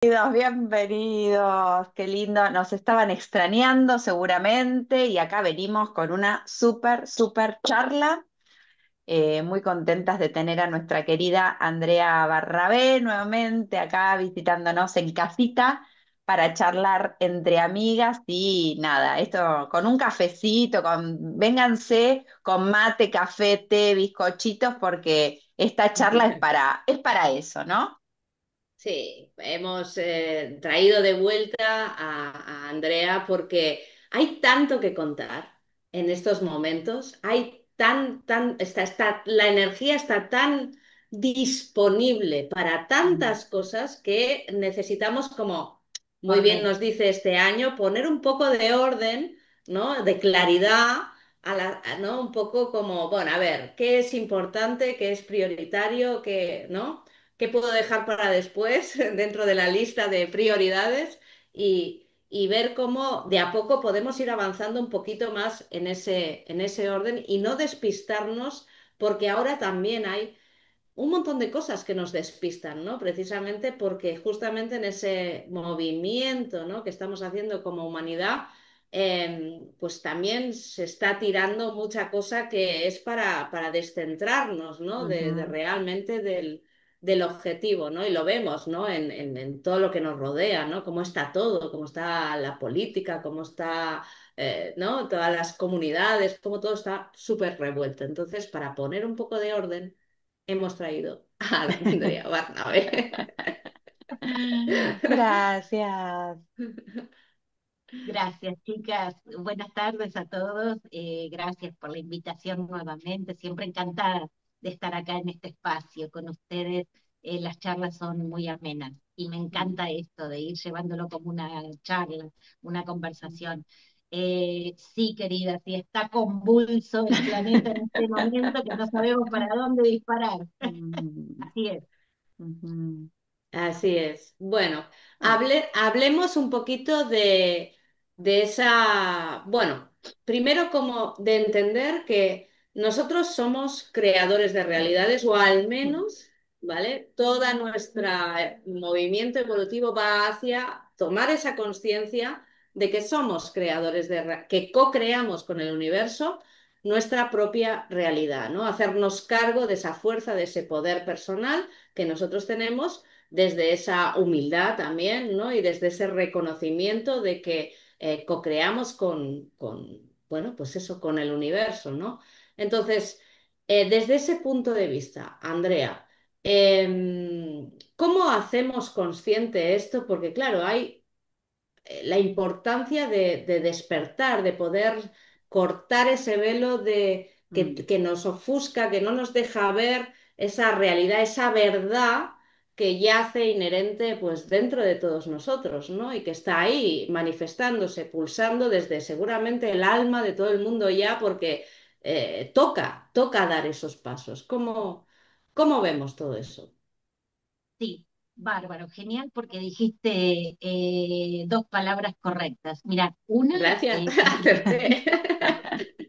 Bienvenidos, bienvenidos, qué lindo, nos estaban extrañando seguramente y acá venimos con una súper charla. Muy contentas de tener a nuestra querida Andrea Barrabé nuevamente acá visitándonos en casita para charlar entre amigas y nada, esto con un cafecito, vénganse con mate, café, té, bizcochitos porque esta charla es para eso, ¿no? Sí, hemos traído de vuelta a Andrea porque hay tanto que contar en estos momentos, la energía está tan disponible para tantas cosas que necesitamos, como muy bien Orden. nos dice este año, poner un poco de orden, ¿no? De claridad. ¿No? Un poco como, bueno, a ver, ¿qué es importante, qué es prioritario, qué, ¿no? ¿Qué puedo dejar para después dentro de la lista de prioridades? Y ver cómo de a poco podemos ir avanzando un poquito más en ese orden y no despistarnos, porque ahora también hay un montón de cosas que nos despistan, ¿no? Precisamente porque justamente en ese movimiento, ¿no?, que estamos haciendo como humanidad, pues también se está tirando mucha cosa que es para descentrarnos, ¿no? De Ujú, realmente del objetivo, ¿no? Y lo vemos, ¿no? En todo lo que nos rodea, ¿no? Cómo está todo, cómo está la política, cómo está, ¿no? Todas las comunidades, cómo todo está súper revuelto. Entonces, para poner un poco de orden hemos traído a Andrea Barnabé. gracias. Gracias, chicas. Buenas tardes a todos. Gracias por la invitación nuevamente. Siempre encantada de estar acá en este espacio con ustedes. Las charlas son muy amenas y me encanta esto de ir llevándolo como una charla, una conversación. Sí, querida, sí está convulso el planeta en este momento que no sabemos para dónde disparar. Mm, Así es. ujú. Así es. Bueno, hablemos un poquito de esa, bueno, primero como de entender que nosotros somos creadores de realidades, o al menos, ¿vale? Toda nuestra movimiento evolutivo va hacia tomar esa conciencia de que somos creadores que co-creamos con el universo nuestra propia realidad, ¿no? Hacernos cargo de esa fuerza, de ese poder personal que nosotros tenemos desde esa humildad también, ¿no? Y desde ese reconocimiento de que co-creamos bueno, pues eso, con el universo, ¿no? Entonces, desde ese punto de vista, Andrea, ¿cómo hacemos consciente esto? Porque claro, hay la importancia de despertar, de poder cortar ese velo Mm. que nos ofusca, que no nos deja ver esa realidad, esa verdad que yace inherente pues dentro de todos nosotros, ¿no? Y que está ahí manifestándose, pulsando desde seguramente el alma de todo el mundo ya, porque toca dar esos pasos. ¿Cómo vemos todo eso? Sí, bárbaro, genial, porque dijiste dos palabras correctas. Mira, una, Gracias, acerté.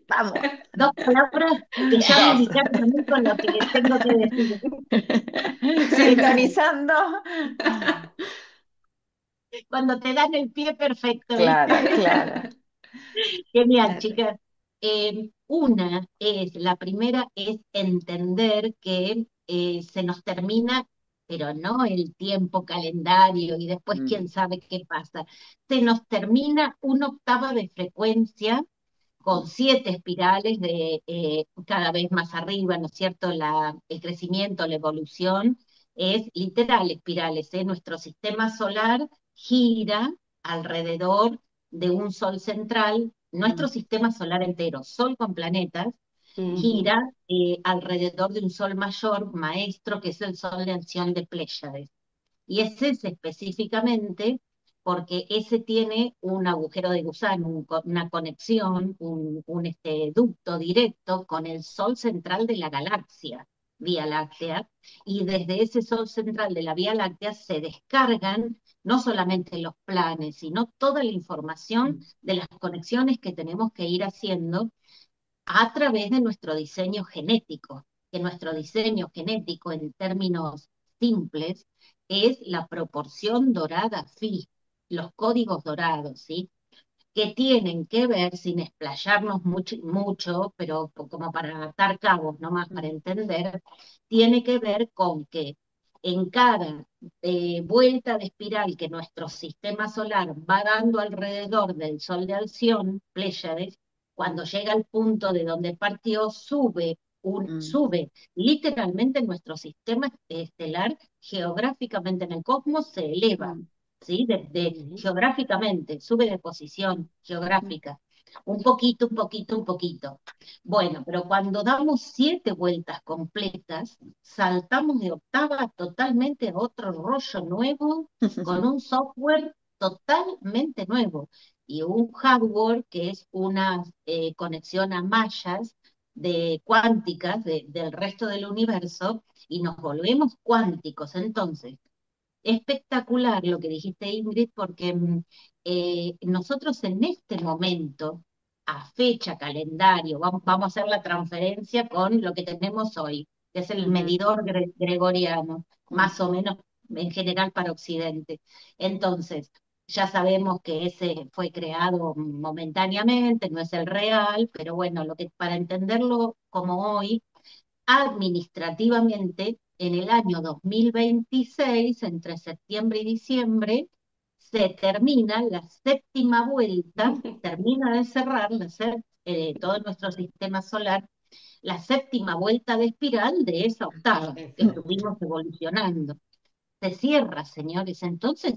Vamos. dos palabras que ya me Dos. ubicaron a mí con lo que tengo que decir. Sintonizando. Cuando te dan el pie perfecto, Claro, ¿viste? claro. Genial, chicas. Una es, la primera es entender que se nos termina, pero no el tiempo calendario y después quién Mm, sabe qué pasa. Se nos termina una octava de frecuencia con siete espirales de cada vez más arriba, ¿no es cierto? El crecimiento, la evolución es literal espirales, ¿eh? Nuestro sistema solar gira alrededor de un sol central, nuestro mm, sistema solar entero, sol con planetas, Ujú. gira alrededor de un sol mayor, maestro, que es el sol de acción de Pléyades. Y es ese específicamente porque ese tiene un agujero de gusano, una conexión, ducto directo con el Sol central de la galaxia, Vía Láctea, y desde ese Sol central de la Vía Láctea se descargan no solamente los planes, sino toda la información mm, de las conexiones que tenemos que ir haciendo a través de nuestro diseño genético, que nuestro diseño genético en términos simples es la proporción dorada phi, los códigos dorados, ¿sí? Que tienen que ver, sin explayarnos mucho, pero como para atar cabos, nomás para Mm. entender, tiene que ver con que en cada vuelta de espiral que nuestro sistema solar va dando alrededor del Sol de Alción, Pléyades, cuando llega al punto de donde partió, Mm, sube literalmente nuestro sistema estelar geográficamente en el cosmos se eleva. mm, ¿Sí? Ujú. Geográficamente, sube de posición mm, geográfica, un poquito, un poquito, un poquito. Bueno, pero cuando damos 7 vueltas completas, saltamos de octava totalmente a otro rollo nuevo, con un software totalmente nuevo y un hardware que es una conexión a mallas cuánticas del resto del universo y nos volvemos cuánticos. Entonces, espectacular lo que dijiste, Ingrid, porque nosotros en este momento, a fecha, calendario, vamos a hacer la transferencia con lo que tenemos hoy, que es el ujú, medidor gregoriano, mm, más o menos en general para Occidente. Entonces, ya sabemos que ese fue creado momentáneamente, no es el real, pero bueno, para entenderlo como hoy, administrativamente, en el año 2026, entre septiembre y diciembre, se termina la séptima vuelta, termina de cerrar todo nuestro sistema solar, la séptima vuelta de espiral de esa octava que Exacto. estuvimos evolucionando. Se cierra, señores. Entonces,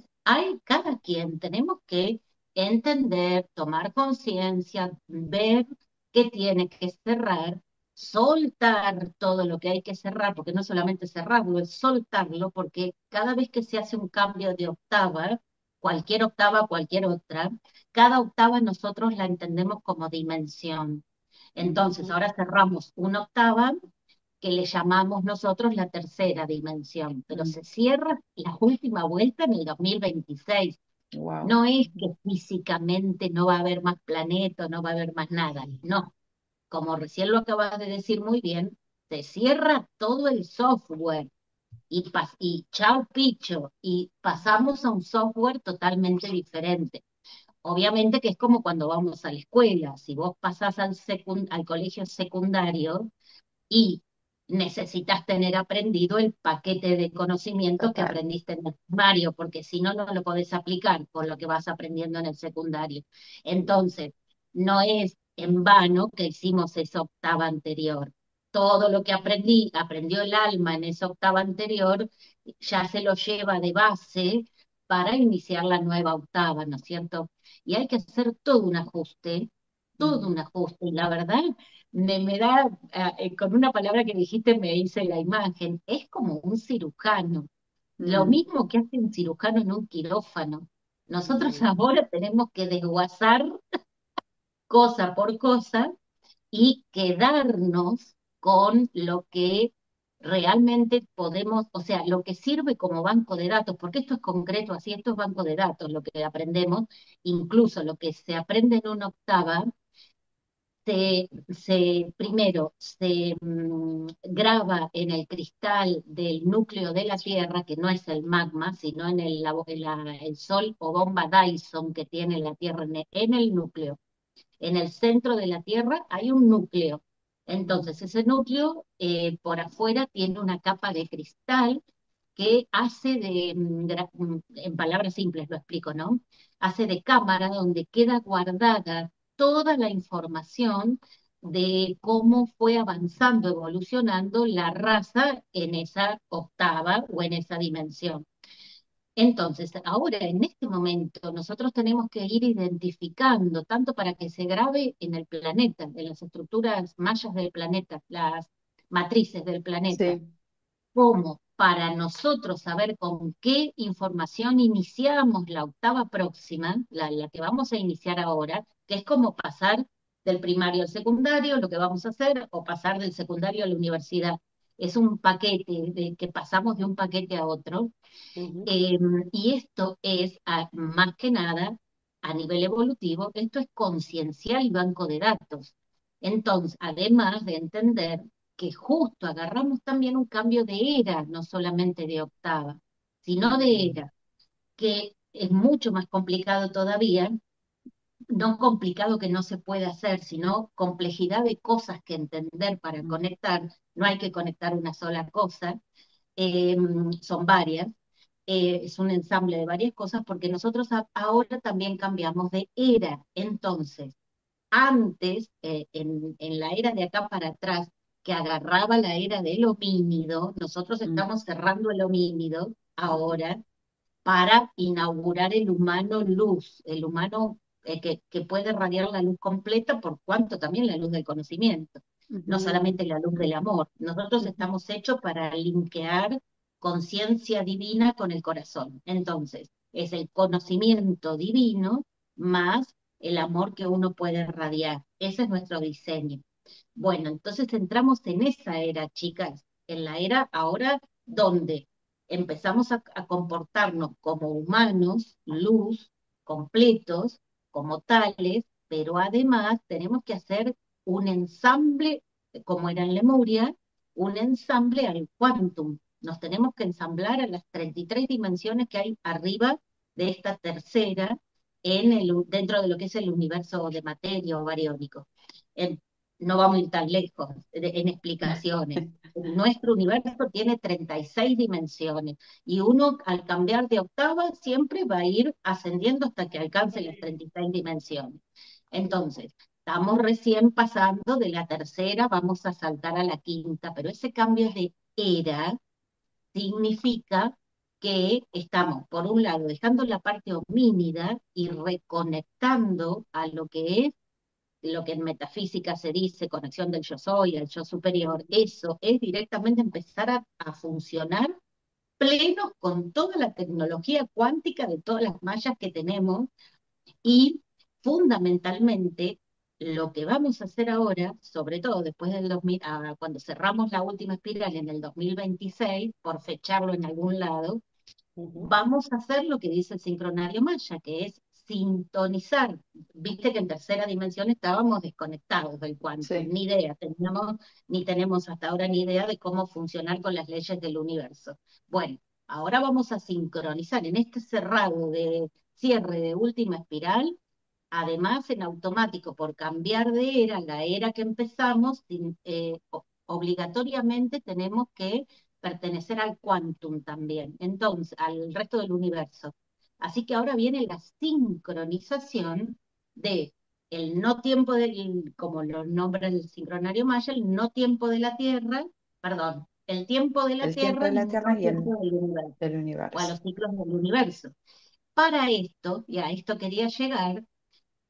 cada quien tenemos que entender, tomar conciencia, ver qué tiene que cerrar, soltar todo lo que hay que cerrar, porque no solamente cerrarlo, es soltarlo, porque cada vez que se hace un cambio de octava, cualquier otra, cada octava nosotros la entendemos como dimensión. mm, Entonces, ahora cerramos una octava que le llamamos nosotros la tercera dimensión, pero mm. se cierra la última vuelta en el 2026. Wow. No es que físicamente no va a haber más planeta, no va a haber más nada, Ujú. no. Como recién lo acabas de decir muy bien, se cierra todo el software y chao picho, y pasamos a un software totalmente diferente. Obviamente que es como cuando vamos a la escuela, si vos pasás al colegio secundario, y necesitas tener aprendido el paquete de conocimientos que Total. aprendiste en el primario, porque si no, no lo podés aplicar con lo que vas aprendiendo en el secundario. Entonces, no es en vano que hicimos esa octava anterior. Todo lo que aprendió el alma en esa octava anterior, ya se lo lleva de base para iniciar la nueva octava, ¿no es cierto? Y hay que hacer todo Mm, un ajuste. Y la verdad, me da, con una palabra que dijiste me hice la imagen, es como un cirujano, lo mm, mismo que hace un cirujano en un quirófano. Nosotros Mm. ahora tenemos que desguazar cosa por cosa y quedarnos con lo que realmente podemos, o sea, lo que sirve como banco de datos, porque esto es concreto, así, esto es banco de datos, lo que aprendemos, incluso lo que se aprende en una octava primero se graba en el cristal del núcleo de la Tierra, que no es el magma, sino en el Sol o bomba Dyson que tiene la Tierra en el núcleo. En el centro de la Tierra hay un núcleo. Entonces, ese núcleo por afuera tiene una capa de cristal que hace en palabras simples lo explico, ¿no? Hace de cámara donde queda guardada toda la información de cómo fue avanzando, evolucionando la raza en esa octava o en esa dimensión. Entonces, ahora en este momento nosotros tenemos que ir identificando, tanto para que se grabe en el planeta, en las estructuras mayas del planeta, las matrices del planeta, sí, como para nosotros saber con qué información iniciamos la octava próxima, la que vamos a iniciar ahora, que es como pasar del primario al secundario, lo que vamos a hacer, o pasar del secundario a la universidad. Es un paquete que pasamos de un paquete a otro. Ujú. Eh, y esto es, más que nada, a nivel evolutivo, esto es conciencial y banco de datos. Entonces, además de entender que justo agarramos también un cambio de era, no solamente de octava. sino de era, que es mucho más complicado todavía, no complicado que no se puede hacer, sino complejidad de cosas que entender para Mm, conectar. No hay que conectar una sola cosa, eh, son varias. Es un ensamble de varias cosas porque nosotros ahora también cambiamos de era. Entonces, antes, en la era de acá para atrás, que agarraba la era del homínido, nosotros mm, estamos cerrando el homínido ujú, ahora para inaugurar el humano luz, el humano que puede radiar la luz completa, por cuanto también la luz del conocimiento, no ujú, solamente la luz del amor. Nosotros ujú, estamos hechos para linkear conciencia divina con el corazón. Entonces, es el conocimiento divino más el amor que uno puede radiar. Ese es nuestro diseño. Bueno, entonces entramos en esa era, chicas, en la era ahora donde empezamos a comportarnos como humanos, luz, completos, como tales, pero además tenemos que hacer un ensamble, como era en Lemuria, un ensamble al quantum. Nos tenemos que ensamblar a las 33 dimensiones que hay arriba de esta tercera dentro de lo que es el universo de materia o bariónico. En- no vamos a ir tan lejos en explicaciones. Nuestro universo tiene 36 dimensiones y uno al cambiar de octava siempre va a ir ascendiendo hasta que alcance las 36 dimensiones. Entonces, estamos recién pasando de la tercera, vamos a saltar a la quinta, pero ese cambio de era significa que estamos, por un lado, dejando la parte homínida y reconectando a lo que en metafísica se dice conexión del yo soy, al yo superior. Eso es directamente empezar a funcionar plenos con toda la tecnología cuántica de todas las mallas que tenemos y fundamentalmente lo que vamos a hacer ahora, sobre todo después del 2000, cuando cerramos la última espiral en el 2026, por fecharlo en algún lado, ujú. vamos a hacer lo que dice el sincronario maya, que es sintonizar. Viste que en tercera dimensión estábamos desconectados del quantum, sí. ni idea teníamos, ni tenemos hasta ahora ni idea de cómo funcionar con las leyes del universo. Bueno, ahora vamos a sincronizar en este cerrado de cierre de última espiral, además en automático por cambiar de era, la era que empezamos, obligatoriamente tenemos que pertenecer al quantum también, entonces, al resto del universo. Así que ahora viene la sincronización de el no tiempo como lo nombra el sincronario maya, el no tiempo de la Tierra, perdón, el tiempo de la El tiempo Tierra, de el la Tierra no y tiempo el del universo, del o a universo. los ciclos del universo. Para esto, y a esto quería llegar,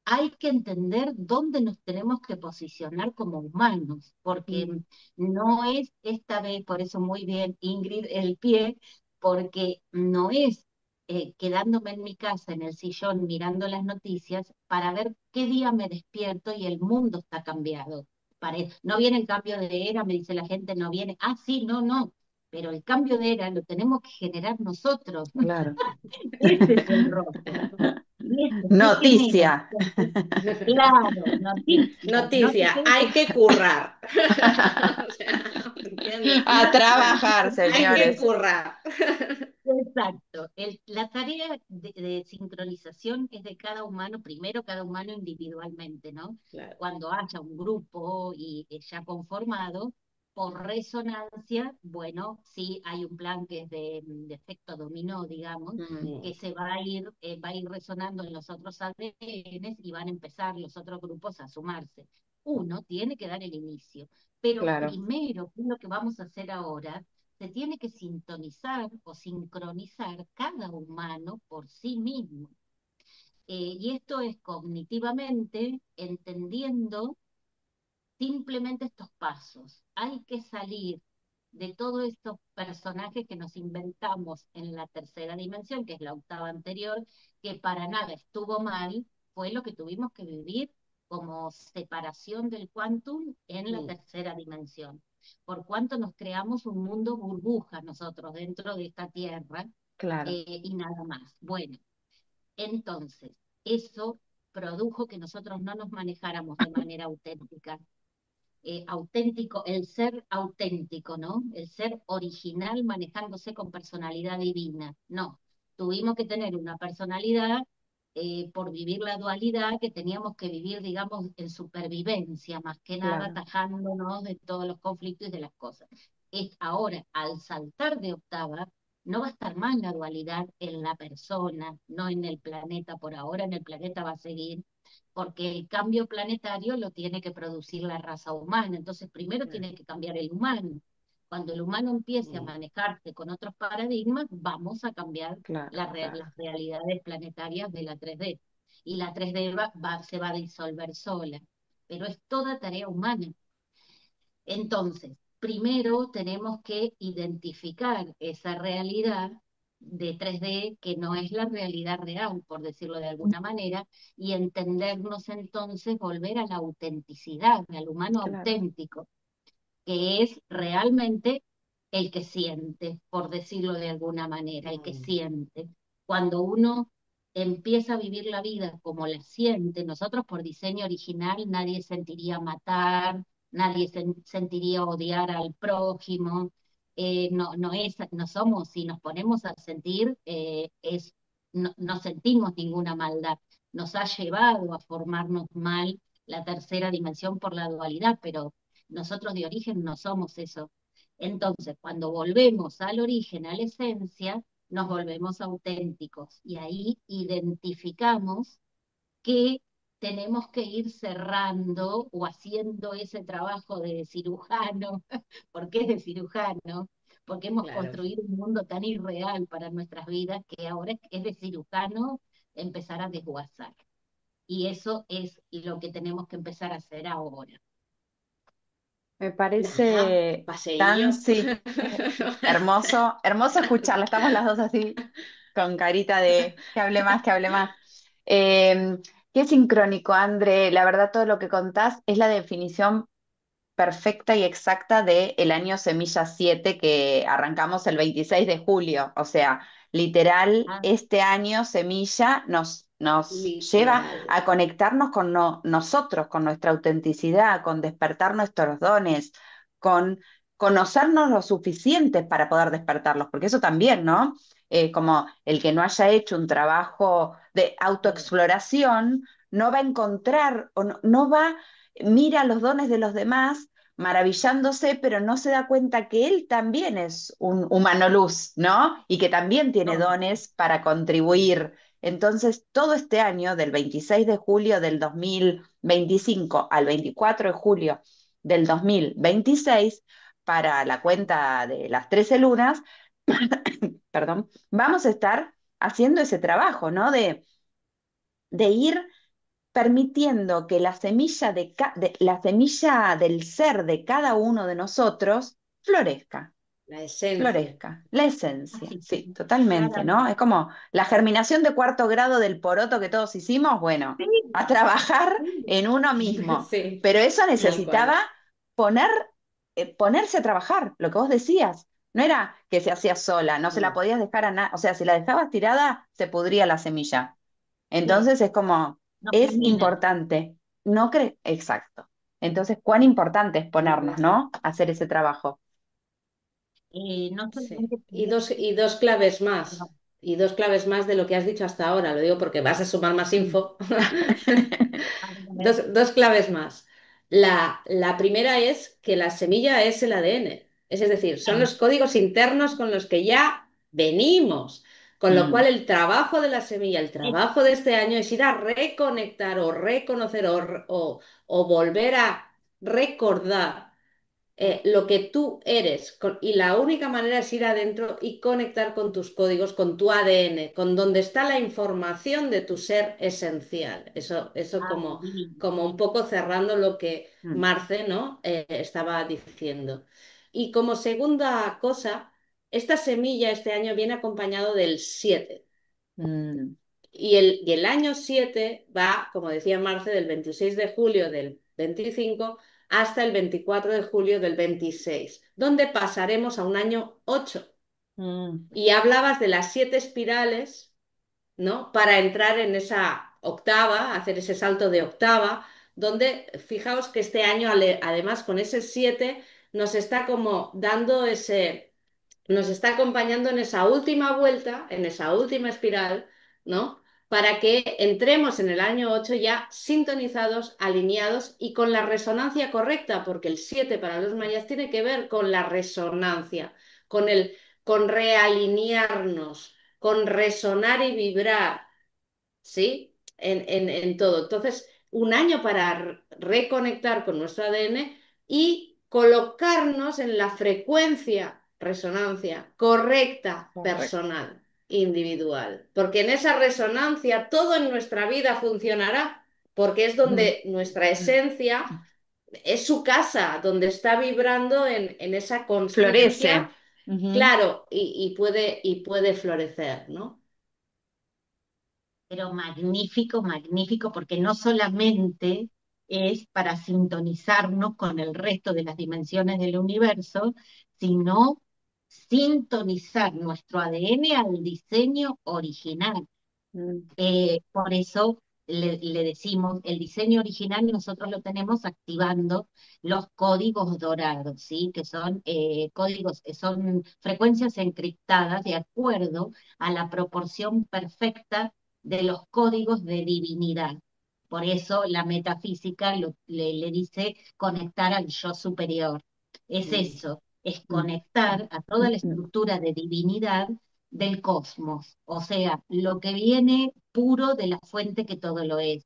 hay que entender dónde nos tenemos que posicionar como humanos, porque Mm, no es esta vez, por eso muy bien Ingrid, el pie, porque no es quedándome en mi casa, en el sillón, mirando las noticias, para ver qué día me despierto y el mundo está cambiado. No viene el cambio de era, me dice la gente, no viene, sí, no, no, pero el cambio de era lo tenemos que generar nosotros. claro. Ese es el roce. ¿Y esto qué genera? Noticia. Entonces, claro, noticias, no te Noticia, quedes. hay que currar. O sea, ¿entiendes? A Claro, trabajar, Hay que señores. currar. exacto. La tarea de sincronización es de cada humano, primero cada humano individualmente, ¿no? Claro. Cuando haya un grupo y ya conformado, por resonancia, bueno, sí hay un plan que es de efecto dominó, digamos, Mm, que Mm, va a ir resonando en los otros ADNs y van a empezar los otros grupos a sumarse. Uno tiene que dar el inicio, pero claro, primero, ¿qué es lo que vamos a hacer ahora? Se tiene que sintonizar o sincronizar cada humano por sí mismo. Y esto es cognitivamente entendiendo simplemente estos pasos. Hay que salir de todos estos personajes que nos inventamos en la tercera dimensión, que es la octava anterior, que para nada estuvo mal, fue lo que tuvimos que vivir como separación del quantum en la mm. tercera dimensión. Por cuanto nos creamos un mundo burbuja nosotros dentro de esta Tierra, claro. y nada más. Bueno, entonces, eso produjo que nosotros no nos manejáramos de manera auténtica, auténtico, el ser auténtico, ¿no? El ser original manejándose con personalidad divina. No, tuvimos que tener una personalidad por vivir la dualidad que teníamos que vivir, digamos, en supervivencia, más que nada claro, atajándonos de todos los conflictos y de las cosas. Ahora, al saltar de octava, no va a estar más la dualidad en la persona, no en el planeta. Por ahora en el planeta va a seguir, porque el cambio planetario lo tiene que producir la raza humana. Entonces, primero claro. tiene que cambiar el humano. Cuando el humano empiece a Mm, manejarse con otros paradigmas, vamos a cambiar claro, claro. las realidades planetarias de la 3D. Y la 3D se va a disolver sola. Pero es toda tarea humana. Entonces, primero tenemos que identificar esa realidad de 3D que no es la realidad real, por decirlo de alguna manera, y entendernos entonces, volver a la autenticidad, al humano Claro. auténtico, que es realmente el que siente, por decirlo de alguna manera, el que mm, siente. Cuando uno empieza a vivir la vida como la siente, nosotros por diseño original nadie sentiría matar, nadie sentiría odiar al prójimo, no somos, si nos ponemos a sentir, no sentimos ninguna maldad. Nos ha llevado a formarnos mal la tercera dimensión por la dualidad, pero nosotros de origen no somos eso. Entonces, cuando volvemos al origen, a la esencia, nos volvemos auténticos y ahí identificamos que tenemos que ir cerrando o haciendo ese trabajo de cirujano. ¿Por qué es de cirujano? Porque hemos claro. construido un mundo tan irreal para nuestras vidas que ahora es de cirujano empezar a desguazar. Y eso es lo que tenemos que empezar a hacer ahora. Me Nada, parece tan, paseillo. sí, hermoso, hermoso escucharla. Estamos las dos así, con carita de que hable más, que hable más. Eh, Qué sincrónico, André. La verdad, todo lo que contás es la definición perfecta y exacta del año Semilla 7 que arrancamos el 26 de julio. O sea, literal, Ah, este año Semilla nos lleva Literal. a conectarnos con nosotros, con nuestra autenticidad, con despertar nuestros dones, con conocernos lo suficiente para poder despertarlos, porque eso también, ¿no? Como el que no haya hecho un trabajo de autoexploración, no va a encontrar o no va mira los dones de los demás, maravillándose, pero no se da cuenta que él también es un humano luz, ¿no? Y que también tiene no, dones para contribuir. Entonces, todo este año, del 26 de julio del 2025 al 24 de julio del 2026, para la cuenta de las 13 lunas, perdón, vamos a estar haciendo ese trabajo, ¿no? De ir permitiendo que la semilla del ser de cada uno de nosotros florezca, La esencia. florezca, la esencia, así, sí, totalmente, ¿no? claramente. Es como la germinación de cuarto grado del poroto que todos hicimos, bueno, Sí, a trabajar sí, en uno mismo, Sí, pero eso tal necesitaba cual. poner, ponerse a trabajar, lo que vos decías. No era que se hacía sola, no se la No, podías dejar a nada, o sea, si la dejabas tirada, se pudría la semilla. sí, Entonces es como, no es germina. importante, no crees, exacto. Entonces, cuán importante es no, ponernos, ¿no? A hacer ese trabajo. No sí. solamente Y dos claves más. perdón, Y dos claves más de lo que has dicho hasta ahora. Lo digo porque vas a sumar más sí, info. a ver, Dos claves más. La primera es que la semilla es el ADN. Es decir, son sí, los códigos internos con los que ya venimos. Con lo cual Mm, el trabajo de la semilla, el es- trabajo de este año es ir a reconectar o reconocer o volver a recordar lo que tú eres. Y la única manera es ir adentro y conectar con tus códigos, con tu ADN, con donde está la información de tu ser esencial. Eso como, divino. como un poco cerrando lo que mm, Marce, ¿no? Estaba diciendo. Y como segunda cosa, esta semilla este año viene acompañado del 7. mm, Y el año 7 va, como decía Marce, del 26 de julio del 25 hasta el 24 de julio del 26, donde pasaremos a un año 8. mm, Y hablabas de las 7 espirales, ¿no? Para entrar en esa octava, hacer ese salto de octava, donde fijaos que este año, además con ese 7, nos está como dando nos está acompañando en esa última vuelta, en esa última espiral, ¿no? Para que entremos en el año 8 ya sintonizados, alineados y con la resonancia correcta, porque el 7 para los mayas tiene que ver con la resonancia, con con realinearnos, con resonar y vibrar, ¿sí? En todo. Entonces, un año para reconectar con nuestro ADN y colocarnos en la frecuencia, resonancia correcta, Correcto. personal, individual. Porque en esa resonancia todo en nuestra vida funcionará, porque es Mm, donde nuestra esencia es su casa, donde está vibrando en esa Florece. conciencia, Ujú. claro, y puede florecer, ¿no? Pero magnífico, magnífico, porque no solamente es para sintonizarnos con el resto de las dimensiones del universo, sino sintonizar nuestro ADN al diseño original. Mm, Por eso le decimos, el diseño original nosotros lo tenemos activando los códigos dorados, ¿sí? Que son códigos, son frecuencias encriptadas de acuerdo a la proporción perfecta de los códigos de divinidad. Por eso la metafísica le dice conectar al yo superior. Es mm, eso, es mm, conectar a mm, toda la mm, estructura de divinidad del cosmos, o sea, lo que viene puro de la fuente que todo lo es,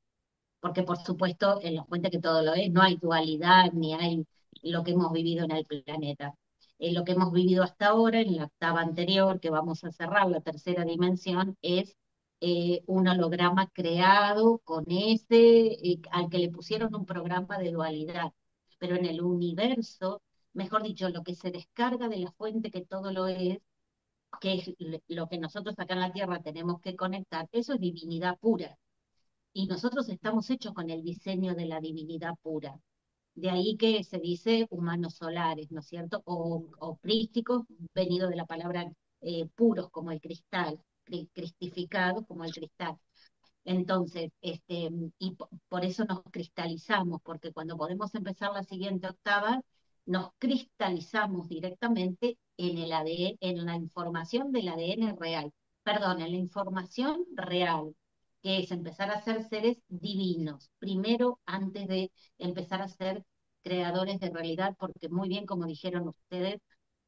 porque por supuesto en la fuente que todo lo es no hay dualidad ni hay lo que hemos vivido en el planeta. Lo que hemos vivido hasta ahora, en la octava anterior, que vamos a cerrar, la tercera dimensión, es un holograma creado con al que le pusieron un programa de dualidad. Pero en el universo, mejor dicho, lo que se descarga de la fuente que todo lo es, que es lo que nosotros acá en la Tierra tenemos que conectar, eso es divinidad pura. Y nosotros estamos hechos con el diseño de la divinidad pura. De ahí que se dice humanos solares, ¿no es cierto? O crísticos, venido de la palabra puros como el cristal, cristificados como el cristal. Entonces, por eso nos cristalizamos, porque cuando podemos empezar la siguiente octava, nos cristalizamos directamente en el ADN, en la información del ADN real, perdón, en la información real, que es empezar a ser seres divinos, primero antes de empezar a ser creadores de realidad, porque muy bien, como dijeron ustedes,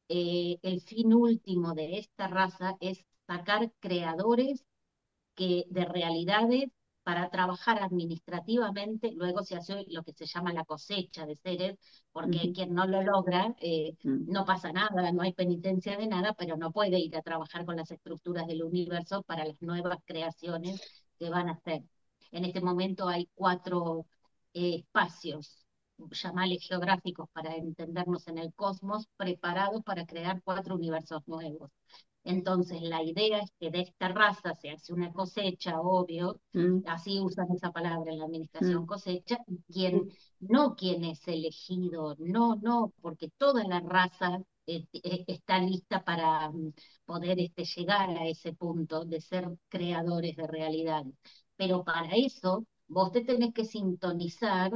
el fin último de esta raza es sacar creadores de realidades para trabajar administrativamente, luego se hace lo que se llama la cosecha de seres, porque ujú, quien no lo logra, mm. no pasa nada, no hay penitencia de nada, pero no puede ir a trabajar con las estructuras del universo para las nuevas creaciones que van a hacer. En este momento hay cuatro espacios, llamales geográficos para entendernos en el cosmos, preparados para crear cuatro universos nuevos. Entonces, la idea es que de esta raza se hace una cosecha, obvio, Mm, así usan esa palabra en la administración mm, cosecha, y no quien es elegido, no, no, porque toda la raza está lista para poder llegar a ese punto de ser creadores de realidad. Pero para eso, vos te tenés que sintonizar,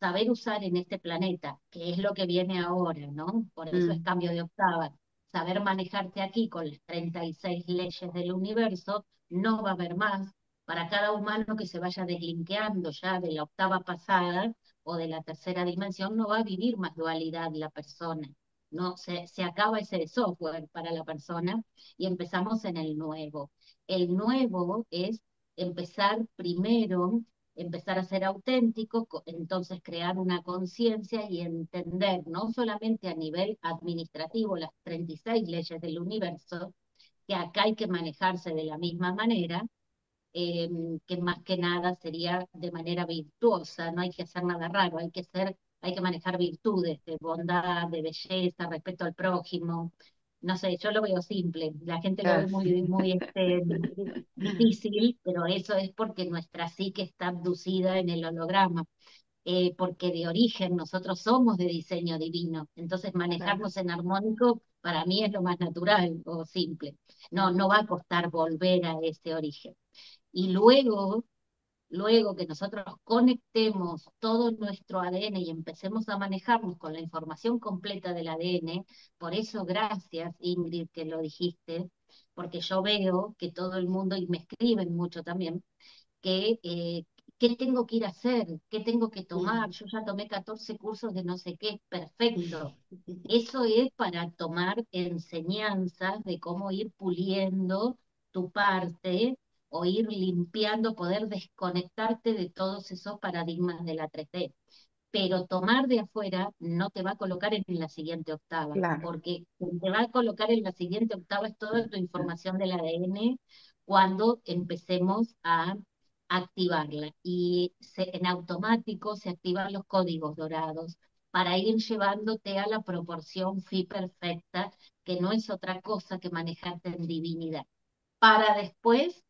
saber usar en este planeta, que es lo que viene ahora, ¿no? Por eso es mm, cambio de octava, saber manejarte aquí con las 36 leyes del universo, no va a haber más. Para cada humano que se vaya deslinkeando ya de la octava pasada o de la tercera dimensión, no va a vivir más dualidad la persona. No, se acaba ese software para la persona y empezamos en el nuevo. El nuevo es empezar primero, empezar a ser auténtico, entonces crear una conciencia y entender, no solamente a nivel administrativo, las 36 leyes del universo, que acá hay que manejarse de la misma manera, eh, que más que nada sería de manera virtuosa, no hay que hacer nada raro, hay que manejar virtudes de bondad, de belleza, respeto al prójimo. No sé, yo lo veo simple, la gente lo ah, ve muy, muy difícil, pero eso es porque nuestra psique está abducida en el holograma, porque de origen nosotros somos de diseño divino, entonces claro. manejarnos en armónico para mí es lo más natural o simple. No, no va a costar volver a ese origen. Y luego Luego que nosotros conectemos todo nuestro ADN y empecemos a manejarnos con la información completa del ADN, por eso gracias Ingrid que lo dijiste, porque yo veo que todo el mundo, y me escriben mucho también, que qué tengo que ir a hacer, qué tengo que tomar, yo ya tomé 14 cursos de no sé qué, perfecto. Eso es para tomar enseñanzas de cómo ir puliendo tu parte o ir limpiando, poder desconectarte de todos esos paradigmas de la 3D. Pero tomar de afuera no te va a colocar en la siguiente octava, Claro. porque quien te va a colocar en la siguiente octava es toda tu información del ADN cuando empecemos a activarla. Y en automático se activan los códigos dorados para ir llevándote a la proporción phi perfecta, que no es otra cosa que manejarte en divinidad. Para después,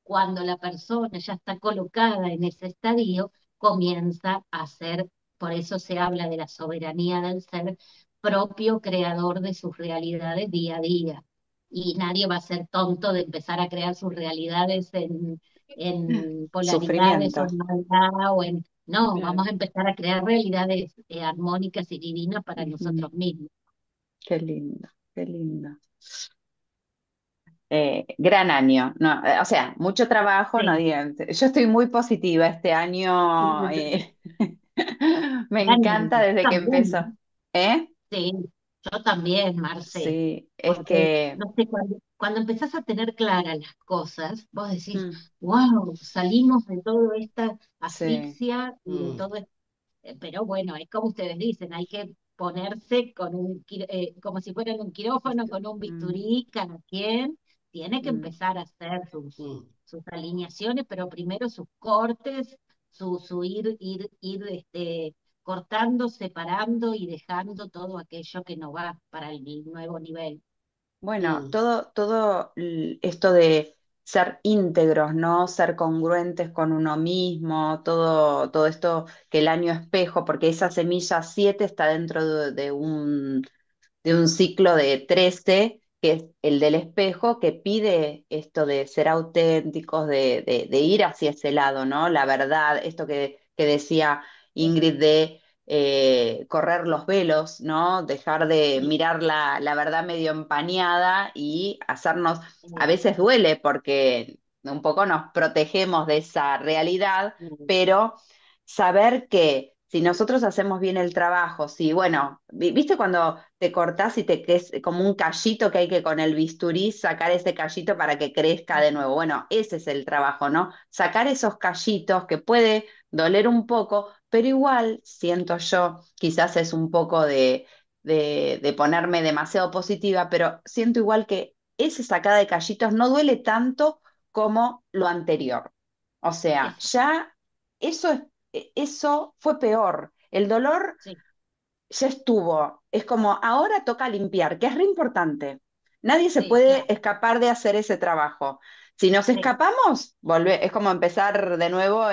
cuando la persona ya está colocada en ese estadio, comienza a ser, por eso se habla de la soberanía del ser propio creador de sus realidades día a día. Y nadie va a ser tonto de empezar a crear sus realidades en polaridades o Sufrimiento. en maldad o en... No, Claro. vamos a empezar a crear realidades armónicas y divinas para Ujú. nosotros mismos. Qué lindo, qué lindo. Gran año, no, o sea, mucho trabajo, no Sí, digan, yo estoy muy positiva este año, me encanta realmente. desde que También, empezó, ¿eh? sí, yo también, Marce, Sí, es porque, que, no sé, cuando empezás a tener claras las cosas, vos decís, mm, wow, salimos de toda esta sí, asfixia y de Mm, todo pero bueno, es como ustedes dicen, hay que ponerse con como si fuera en un quirófano, con un mm, bisturí, cada quien tiene que mm. empezar a hacer mm. sus alineaciones, pero primero sus cortes, su ir cortando, separando y dejando todo aquello que no va para el nuevo nivel. Bueno, Mm, todo esto de ser íntegros, ¿no? Ser congruentes con uno mismo, todo esto que el año espejo, porque esa semilla 7 está dentro de un ciclo de 13 que es el del espejo, que pide esto de ser auténticos, de ir hacia ese lado, ¿no? La verdad, esto que decía Ingrid de correr los velos, ¿no? Dejar de Sí, mirar la verdad medio empañada y hacernos, a eh, veces duele porque un poco nos protegemos de esa realidad, mm, pero saber que si nosotros hacemos bien el trabajo, si, bueno, ¿viste cuando te cortás y te es como un callito que hay que con el bisturí sacar ese callito para que crezca de nuevo? Bueno, ese es el trabajo, ¿no? Sacar esos callitos que puede doler un poco, pero igual siento yo, quizás es un poco de ponerme demasiado positiva, pero siento igual que esa sacada de callitos no duele tanto como lo anterior. O sea, eso, ya eso es eso fue peor. El dolor sí, ya estuvo. Es como ahora toca limpiar, que es re importante. Nadie se sí, puede claro, escapar de hacer ese trabajo. Si nos sí, escapamos, es como empezar de nuevo,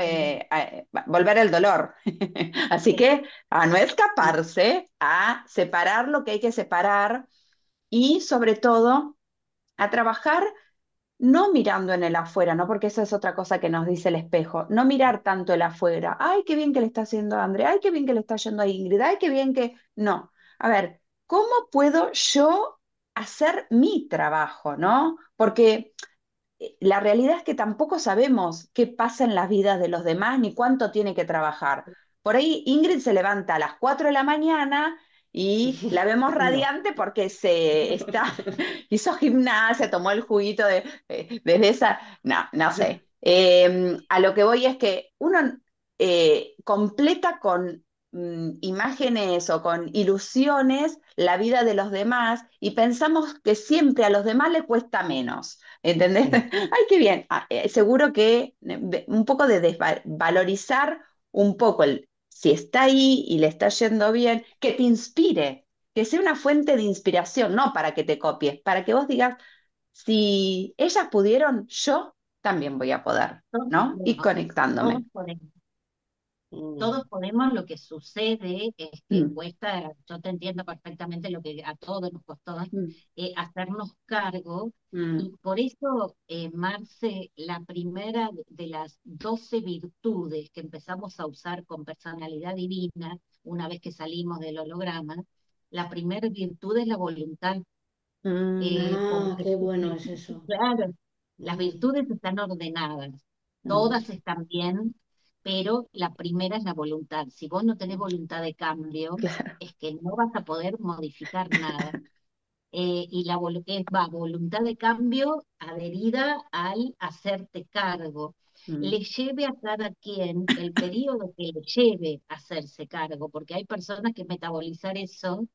volver al dolor. Así sí, que a no sí, escaparse, a separar lo que hay que separar y sobre todo a trabajar no mirando en el afuera, ¿no? Porque eso es otra cosa que nos dice el espejo, no mirar tanto el afuera, ay, qué bien que le está haciendo a Andrea, ay, qué bien que le está yendo a Ingrid, ay, qué bien que... No, a ver, ¿cómo puedo yo hacer mi trabajo, ¿no? Porque la realidad es que tampoco sabemos qué pasa en las vidas de los demás ni cuánto tiene que trabajar. Por ahí Ingrid se levanta a las 4 de la mañana y la vemos no. radiante porque hizo gimnasia, tomó el juguito desde esa, no, no sé. A lo que voy es que uno completa con imágenes o con ilusiones la vida de los demás y pensamos que siempre a los demás le cuesta menos. ¿Entendés? Ay, qué bien. Seguro que un poco de desvalorizar un poco si está ahí y le está yendo bien, que te inspire, que sea una fuente de inspiración, no para que te copies, para que vos digas, si ellas pudieron, yo también voy a poder, todos ¿no? Y podemos, todos conectándome. podemos. Mm, Todos podemos, lo que sucede es que Mm, cuesta, yo te entiendo perfectamente lo que a todos nos costó, mm, hacernos cargo, mm, y por eso, Marce, la primera de las 12 virtudes que empezamos a usar con personalidad divina, una vez que salimos del holograma, la primera virtud es la voluntad, Ah, porque qué bueno es eso. claro, las Mm, virtudes están ordenadas, mm, todas están bien, pero la primera es la voluntad. Si vos no tenés mm, voluntad de cambio, claro. es que no vas a poder modificar nada. Y va voluntad de cambio adherida al hacerte cargo. Mm, Le lleve a cada quien el periodo que le lleve a hacerse cargo, porque hay personas que metabolizar eso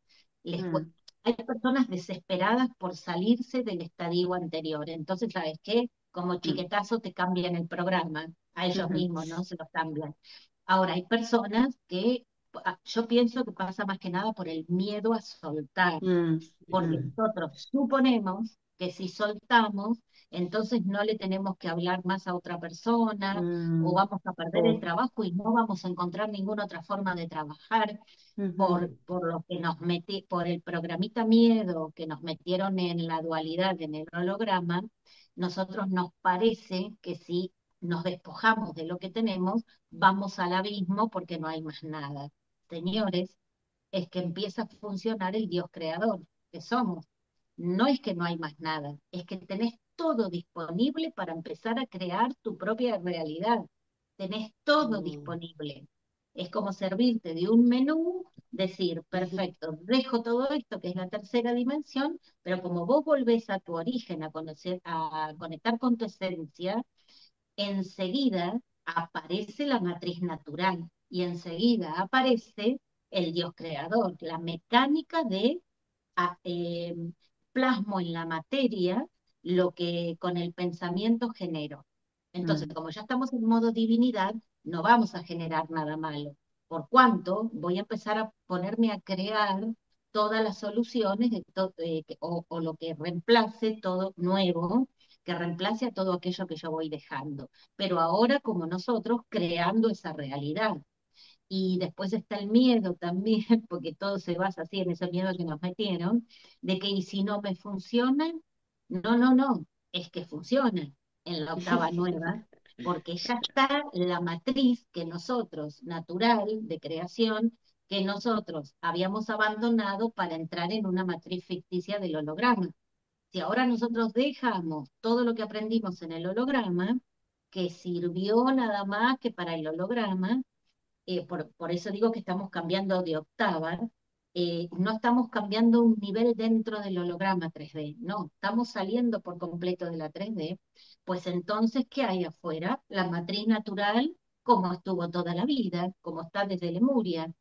les cue- mm, hay personas desesperadas por salirse del estadio anterior. Entonces, ¿sabes qué? Como mm, chiquetazo te cambian el programa, a ellos ujú, mismos, ¿no? Se los cambian. Ahora, hay personas que yo pienso que pasa más que nada por el miedo a soltar, mm, porque mm, nosotros suponemos que si soltamos, entonces no le tenemos que hablar más a otra persona, o mm, vamos a perder el oh, trabajo y no vamos a encontrar ninguna otra forma de trabajar ujú, por lo que por el programita miedo que nos metieron en la dualidad, en el holograma. Nosotros nos parece que si nos despojamos de lo que tenemos, vamos al abismo porque no hay más nada. Señores, es que empieza a funcionar el Dios creador que somos. No es que no hay más nada, es que tenés todo disponible para empezar a crear tu propia realidad. Tenés todo mm. disponible. Es como servirte de un menú, decir, perfecto, dejo todo esto que es la tercera dimensión, pero como vos volvés a tu origen, a conocer, a conectar con tu esencia, enseguida aparece la matriz natural y enseguida aparece el Dios creador, la mecánica de a- eh, plasmo en la materia lo que con el pensamiento genero. Entonces, mm, como ya estamos en modo divinidad, no vamos a generar nada malo. Por cuanto voy a empezar a ponerme a crear todas las soluciones o lo que reemplace todo nuevo, que reemplace a todo aquello que yo voy dejando. Pero ahora como nosotros creando esa realidad. Y después está el miedo también, porque todo se basa así en ese miedo que nos metieron, de que y si no me funciona, no, no, no, es que funciona en la octava nueva, porque ya está la matriz que nosotros, natural, de creación, que nosotros habíamos abandonado para entrar en una matriz ficticia del holograma. Si ahora nosotros dejamos todo lo que aprendimos en el holograma, que sirvió nada más que para el holograma, por eso digo que estamos cambiando de octava, no estamos cambiando un nivel dentro del holograma 3D, no, estamos saliendo por completo de la 3D, pues entonces, ¿qué hay afuera? La matriz natural, como estuvo toda la vida, como está desde Lemuria.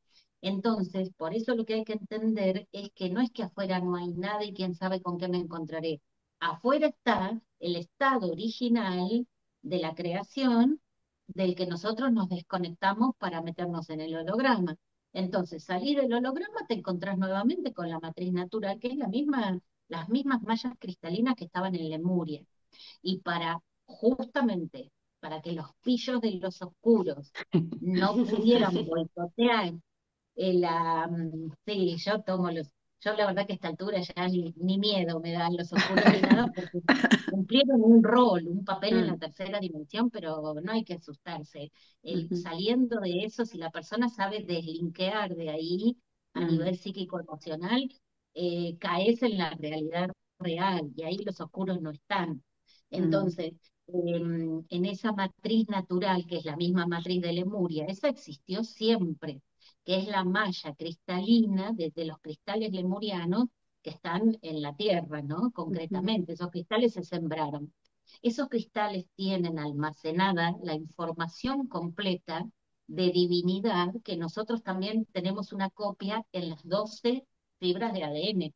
Entonces, por eso lo que hay que entender es que no es que afuera no hay nada y quién sabe con qué me encontraré. Afuera está el estado original de la creación del que nosotros nos desconectamos para meternos en el holograma. Entonces, salir del holograma te encontrás nuevamente con la matriz natural, que es las mismas mallas cristalinas que estaban en Lemuria. Y justamente, para que los pillos de los oscuros no pudieran boicotear sí, yo la verdad que a esta altura ya ni miedo me dan los oscuros ni nada, porque cumplieron un rol, un papel en la mm, tercera dimensión, pero no hay que asustarse. ujú, Saliendo de eso, si la persona sabe deslinkear de ahí a mm, nivel psíquico-emocional, caes en la realidad real y ahí los oscuros no están. mm, Entonces, en esa matriz natural, que es la misma matriz de Lemuria, esa existió siempre, que es la malla cristalina desde los cristales lemurianos que están en la Tierra, ¿no? ujú, Concretamente, esos cristales se sembraron. Esos cristales tienen almacenada la información completa de divinidad, que nosotros también tenemos una copia en las 12 fibras de ADN.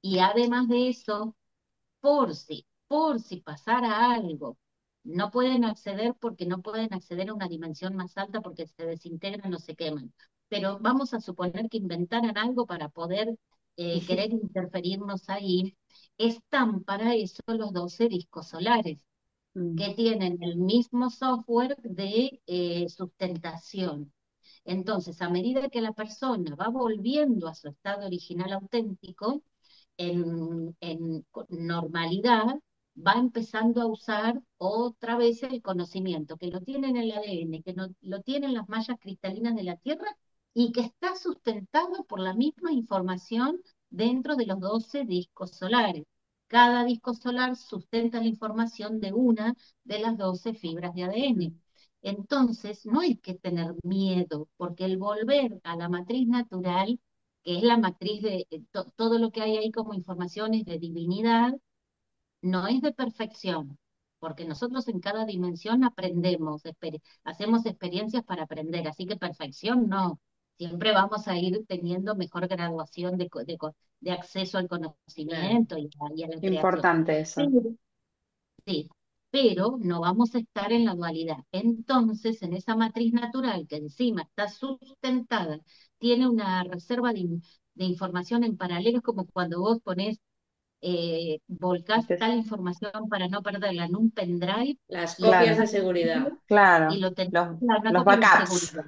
Y además de eso, por si pasara algo, no pueden acceder porque no pueden acceder a una dimensión más alta porque se desintegran o se queman. Pero vamos a suponer que inventaran algo para poder querer interferirnos ahí. Están para eso los 12 discos solares. Mm, que tienen el mismo software de sustentación. Entonces, a medida que la persona va volviendo a su estado original auténtico, en normalidad, va empezando a usar otra vez el conocimiento que lo tiene en el ADN, que lo tienen las mallas cristalinas de la Tierra y que está sustentado por la misma información dentro de los 12 discos solares. Cada disco solar sustenta la información de una de las 12 fibras de ADN. Entonces, no hay que tener miedo, porque el volver a la matriz natural, que es la matriz de todo lo que hay ahí como informaciones de divinidad, no es de perfección, porque nosotros en cada dimensión aprendemos, hacemos experiencias para aprender, así que perfección no. Siempre vamos a ir teniendo mejor graduación de acceso al Claro. conocimiento y a la creación. importante eso. Pero, sí, pero no vamos a estar en la dualidad. Entonces, en esa matriz natural que encima está sustentada, tiene una reserva de información en paralelo, es como cuando vos ponés, volcás Este- tal información para no perderla en un pendrive Las y copias Claro, de apretás seguridad. y claro, lo tenés, los, claro, una los copia de backups. seguridad.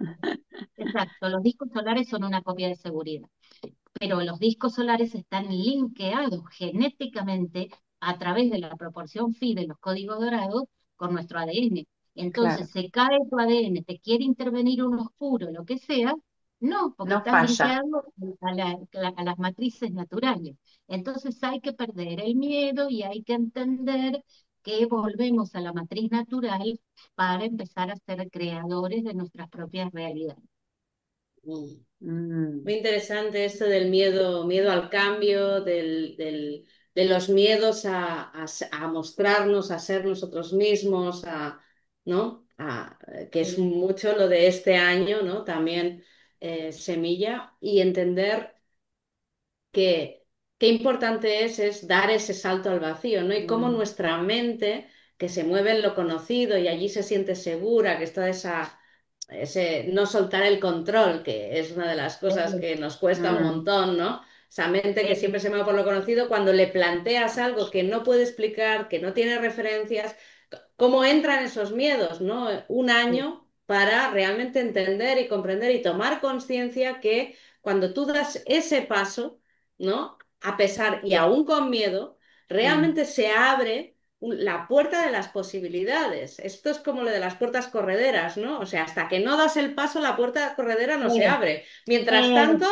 Exacto, los discos solares son una copia de seguridad, pero los discos solares están linkeados genéticamente a través de la proporción phi de los códigos dorados con nuestro ADN. Claro, Entonces se cae tu ADN, te quiere intervenir un oscuro, lo que sea, no, porque no estás falla. linkeado a las matrices naturales. Entonces hay que perder el miedo y hay que entender que volvemos a la matriz natural para empezar a ser creadores de nuestras propias realidades. Mm. Muy Mm, interesante esto del miedo, miedo al cambio, de los miedos a mostrarnos, a ser nosotros mismos, ¿no? Que es Sí, mucho lo de este año, ¿no? También semilla y entender que qué importante es dar ese salto al vacío, ¿no? Y cómo mm, nuestra mente, que se mueve en lo conocido y allí se siente segura, que está ese no soltar el control, que es una de las cosas que nos cuesta un mm, montón, ¿no? Esa mente que eh, siempre se mueve por lo conocido, cuando le planteas algo que no puede explicar, que no tiene referencias, cómo entran esos miedos, ¿no? Un eh, año para realmente entender y comprender y tomar conciencia que cuando tú das ese paso, ¿no? A pesar y aún con miedo, mm, realmente se abre la puerta de las posibilidades. Esto es como lo de las puertas correderas, ¿no? O sea, hasta que no das el paso, la puerta corredera no se eh, abre. Mientras eh, tanto,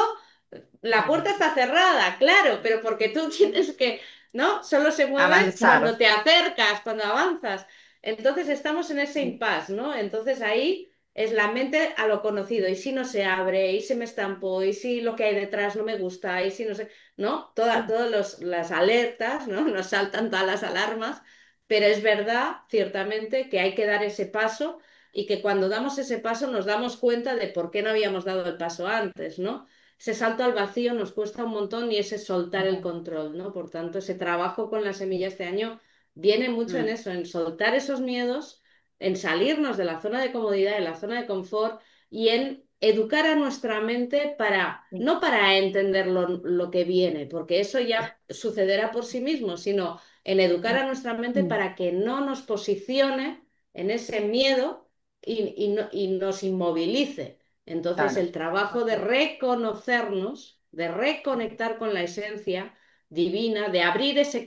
la claro. puerta está cerrada, claro, pero porque tú tienes que, ¿no? Solo se mueve cuando avanzar. te acercas, cuando avanzas. Entonces estamos en ese impasse, ¿no? Entonces ahí es la mente a lo conocido. ¿Y si no se abre? ¿Y si me estampó? ¿Y si lo que hay detrás no me gusta? ¿Y si no sé? ¿No? Todas las alertas, ¿no? Nos saltan todas las alarmas, pero es verdad, ciertamente, que hay que dar ese paso y que cuando damos ese paso nos damos cuenta de por qué no habíamos dado el paso antes, ¿no? Ese salto al vacío nos cuesta un montón y ese soltar el control, ¿no? Por tanto, ese trabajo con la semilla este año viene mucho en Mm, eso, en soltar esos miedos, en salirnos de la zona de comodidad, de la zona de confort y en educar a nuestra mente para, Sí, no para entender lo que viene, porque eso ya sucederá por sí mismo, sino en educar a nuestra mente mm, para que no nos posicione en ese miedo y nos inmovilice. Entonces, claro. el trabajo de reconocernos, de reconectar con la esencia divina, de abrir ese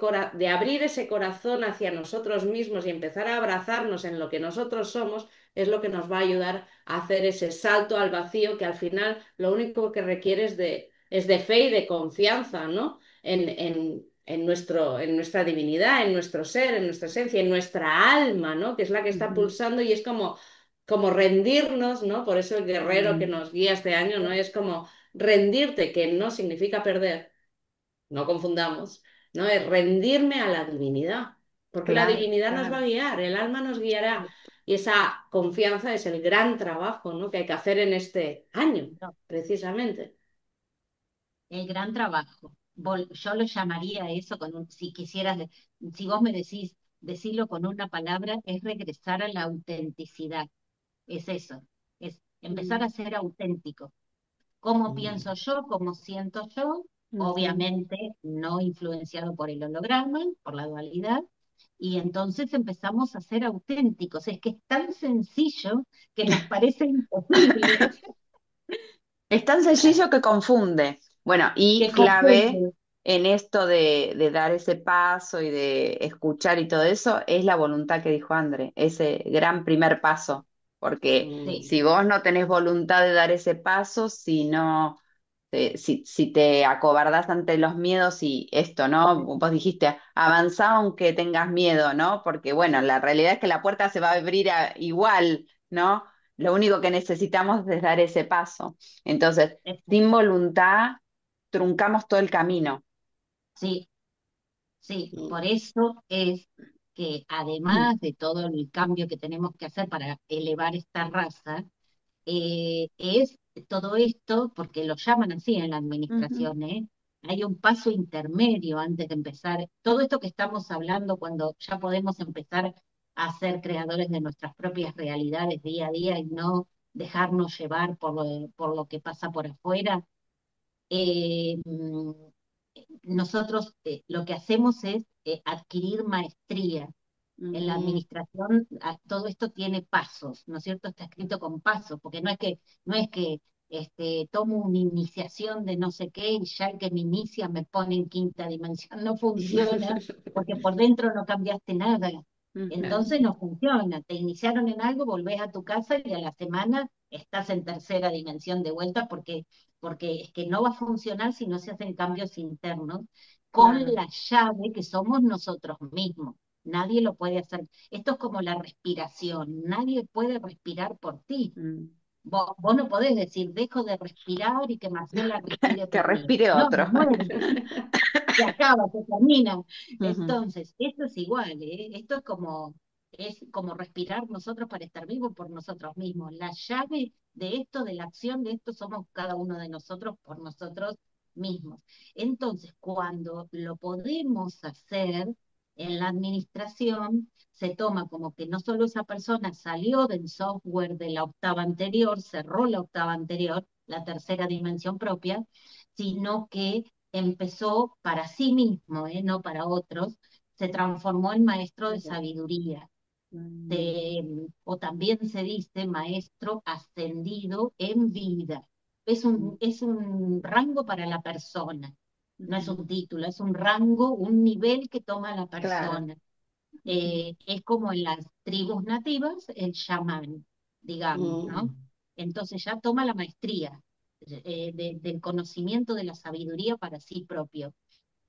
corazón hacia nosotros mismos y empezar a abrazarnos en lo que nosotros somos, es lo que nos va a ayudar a hacer ese salto al vacío que al final lo único que requiere es de fe y de confianza, ¿no? En nuestra divinidad, en nuestro ser, en nuestra esencia, en nuestra alma, ¿no? Que es la que está Ujú, pulsando y es como rendirnos, ¿no? Por eso el guerrero que mm, nos guía este año, ¿no? Es como rendirte, que no significa perder, no confundamos, ¿no? Es rendirme a la divinidad, porque la claro, divinidad nos va a claro. guiar, el alma nos guiará. Y esa confianza es el gran trabajo, ¿no? Que hay que hacer en este año, no, precisamente. el gran trabajo. Yo lo llamaría eso si quisieras, si vos me decís, decirlo con una palabra, es regresar a la autenticidad. Es eso, es empezar Mm, a ser auténtico. ¿Cómo mm, pienso yo? ¿Cómo siento yo? Ujú, Obviamente no influenciado por el holograma, por la dualidad, Y entonces empezamos a ser auténticos. Es que es tan sencillo que nos parece imposible, Es tan sencillo que confunde. Bueno, y que clave confunde. en esto de dar ese paso y de escuchar y todo eso es la voluntad que dijo André, ese gran primer paso. Porque Mm. Sí, si vos no tenés voluntad de dar ese paso, si no, si te acobardás ante los miedos y esto, ¿no? Vos dijiste, avanzá aunque tengas miedo, ¿no? Porque bueno, la realidad es que la puerta se va a abrir igual, ¿no? Lo único que necesitamos es dar ese paso. Entonces, sin voluntad, truncamos todo el camino. sí, sí. Mm. Por eso es que además de todo el cambio que tenemos que hacer para elevar esta raza, es todo esto, porque lo llaman así en la Ujú, administración, ¿eh? Hay un paso intermedio antes de empezar. Todo esto que estamos hablando, cuando ya podemos empezar a ser creadores de nuestras propias realidades día a día y no dejarnos llevar por lo que pasa por afuera, eh, mm, nosotros lo que hacemos es adquirir maestría en la Mm. administración. Todo esto tiene pasos, ¿no es cierto? Está escrito con pasos, porque no es que tomo una iniciación de no sé qué y ya el que me inicia me pone en quinta dimensión. No funciona, porque por dentro no cambiaste nada. Ujú. Entonces no funciona. Te iniciaron en algo, volvés a tu casa y a la semana estás en tercera dimensión de vuelta porque es que no va a funcionar si no se hacen cambios internos con claro. la llave que somos nosotros mismos. Nadie lo puede hacer. Esto es como la respiración. Nadie puede respirar por ti. Mm. Vos no podés decir, dejo de respirar y que Marcela respire Que por mí. respire No, me otro. muero, se acaba, se termina. Ujú, Entonces, esto es igual, ¿eh? Esto es como respirar nosotros para estar vivos por nosotros mismos. La llave de esto, de la acción de esto, somos cada uno de nosotros por nosotros mismos. Entonces, cuando lo podemos hacer en la administración, se toma como que no solo esa persona salió del software de la octava anterior, cerró la octava anterior, la tercera dimensión propia, sino que empezó para sí mismo, no para otros, se transformó en maestro de Claro. sabiduría. mm, Se- o también se dice maestro ascendido en vida. mm, Es un rango para la persona, no es Ujú. un título, es un rango, un nivel que toma la claro. persona. Ujú, Es como en las tribus nativas, el chamán, digamos, ¿no? Mm. Entonces ya toma la maestría del conocimiento de la sabiduría para sí propio.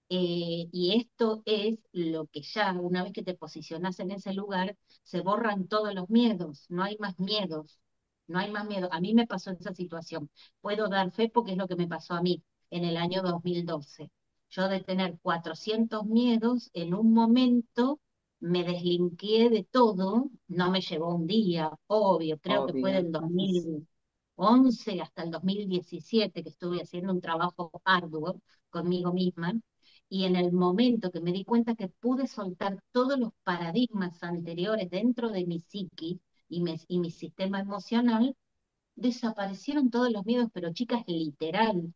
Y esto es lo que ya, una vez que te posicionas en ese lugar, se borran todos los miedos, no hay más miedos, no hay más miedo. A mí me pasó esa situación, puedo dar fe porque es lo que me pasó a mí en el año 2012. Yo de tener 400 miedos, en un momento me deslinqué de todo, no me llevó un día, obvio, creo que fue obvio. del 2011 hasta el 2017 que estuve haciendo un trabajo arduo conmigo misma, y en el momento que me di cuenta que pude soltar todos los paradigmas anteriores dentro de mi psiquis y mi sistema emocional, desaparecieron todos los miedos, pero chicas, literal.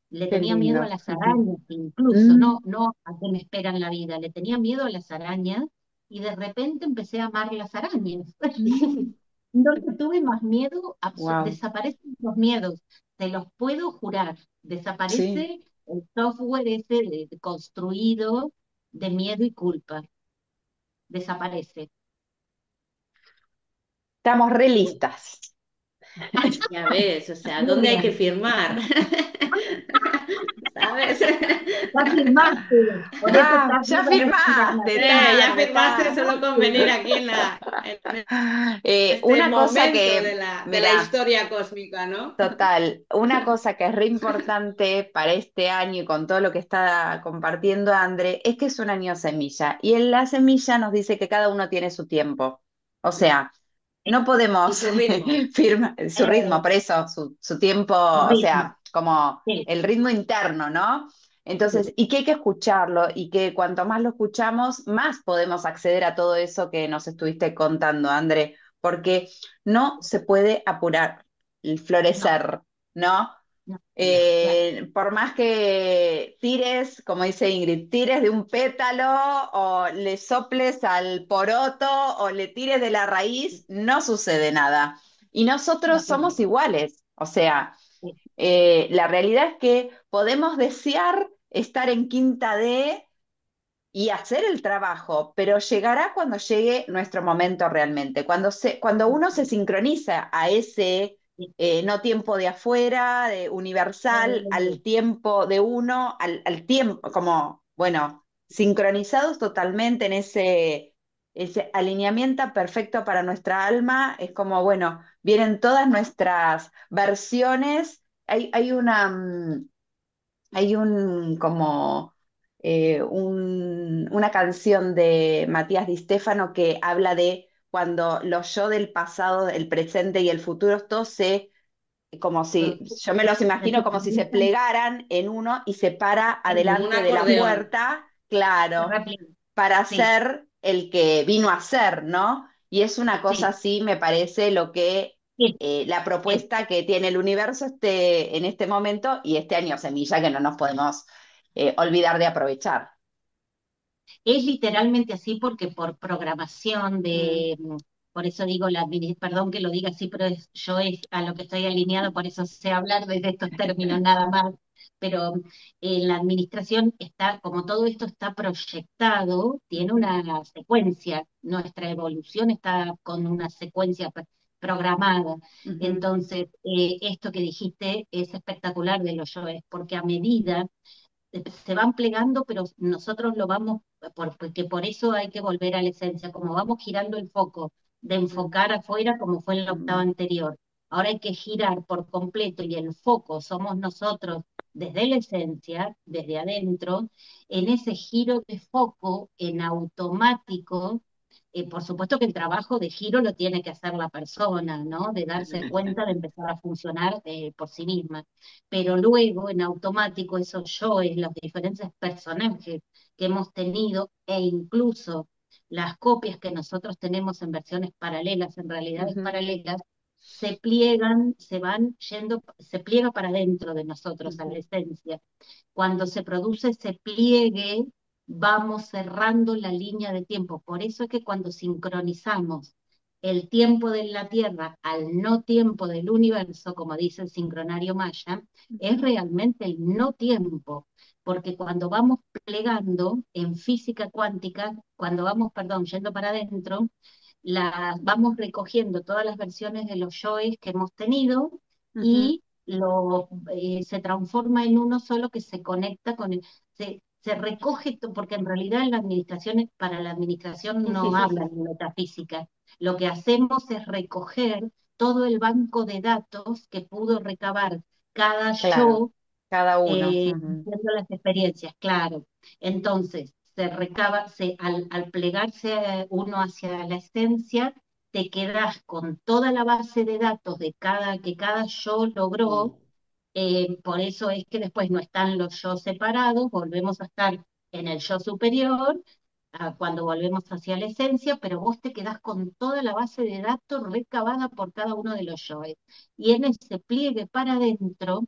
Le Qué tenía miedo a lindo. las Ujú. arañas, incluso, Mm, no a qué me espera en la vida. Le tenía miedo a las arañas y de repente empecé a amar las arañas. mm, No le tuve más miedo, wow. desaparecen los miedos, te los puedo jurar. Sí. Desaparece el software ese construido de miedo y culpa. Desaparece. Estamos re Bueno, listas. Ya ves, o sea, muy ¿dónde hay que bien. firmar? ¿Sabes? Ya firmaste, por eso Ah, estás ya viva y respiras la firmaste, Ya tarde, firmaste tarde. solo con venir aquí en este Una cosa momento de que, la mira, historia cósmica, ¿no? total, una cosa que es re importante para este año y con todo lo que está compartiendo André, es que es un año semilla. Y en la semilla nos dice que cada uno tiene su tiempo. O sea, no Y podemos su ritmo. firmar su ritmo, eh, por eso, su tiempo, o ritmo. sea, como Sí, el ritmo interno, ¿no? sí, Entonces, y que hay que escucharlo y que cuanto más lo escuchamos, más podemos acceder a todo eso que nos estuviste contando, André, porque no se puede apurar el no, florecer, ¿no? no, no, claro. Por más que tires, como dice Ingrid, tires de un pétalo o le soples al poroto o le tires de la raíz, no sucede nada. Y nosotros No, somos iguales. O sea, la realidad es que podemos desear estar en quinta D y hacer el trabajo, pero llegará cuando llegue nuestro momento realmente, cuando uno se sincroniza a ese no tiempo de afuera, de universal, al tiempo de uno, al tiempo, como, bueno, sincronizados totalmente en ese alineamiento perfecto para nuestra alma, es como, bueno, vienen todas nuestras versiones, hay una... hay un como una canción de Matías Di Stefano que habla de cuando los yo del pasado, el presente y el futuro, todos como si, yo me los se imagino como si se sincronizan plegaran en uno y se para como un adelante de la acordeón. puerta, se claro, replican. para Sí, ser el que vino a ser, ¿no? Y es una cosa sí, así, me parece, lo que sí, la es, propuesta que tiene el universo en este momento y este año semilla que no nos podemos olvidar de aprovechar. es literalmente así porque por programación Mm, por eso digo, perdón que lo diga así, pero yo es a lo que estoy alineado, por eso sé hablar desde estos términos nada más, pero en la administración está, como todo esto está proyectado, tiene ujú, una secuencia, nuestra evolución está con una secuencia programada. ujú, Entonces, esto que dijiste es espectacular de los yoes, porque a medida se van plegando, pero nosotros lo vamos, porque por eso hay que volver a la esencia, como vamos girando el foco de mm, enfocar afuera como fue en la octava mm, anterior. Ahora hay que girar por completo y el foco somos nosotros desde la esencia, desde adentro, en ese giro de foco en automático. Por supuesto que el trabajo de giro lo tiene que hacer la persona, ¿no? De darse cuenta de empezar a funcionar por sí misma, pero luego en automático esos yoes, los diferentes personajes que hemos tenido e incluso las copias que nosotros tenemos en versiones paralelas, en realidades ujú, paralelas, se pliegan, se van yendo, se pliega para dentro de nosotros a la ujú, esencia. Cuando se produce ese pliegue, vamos cerrando la línea de tiempo. Por eso es que cuando sincronizamos el tiempo de la Tierra al no tiempo del universo, como dice el sincronario maya, es ujú, realmente el no tiempo, porque cuando vamos plegando en física cuántica, cuando vamos, perdón, yendo para adentro, vamos recogiendo todas las versiones de los yoes que hemos tenido ujú, y se transforma en uno solo que se conecta con se recoge, porque en realidad en la administración, para la administración no hablan de metafísica. Lo que hacemos es recoger todo el banco de datos que pudo recabar cada claro, yo cada uno. Ujú, haciendo las experiencias, claro. Entonces, se recaba, al plegarse uno hacia la esencia, te quedas con toda la base de datos que cada yo logró. Por eso es que después no están los yo separados, volvemos a estar en el yo superior, cuando volvemos hacia la esencia, pero vos te quedás con toda la base de datos recabada por cada uno de los yoes. Y en ese pliegue para adentro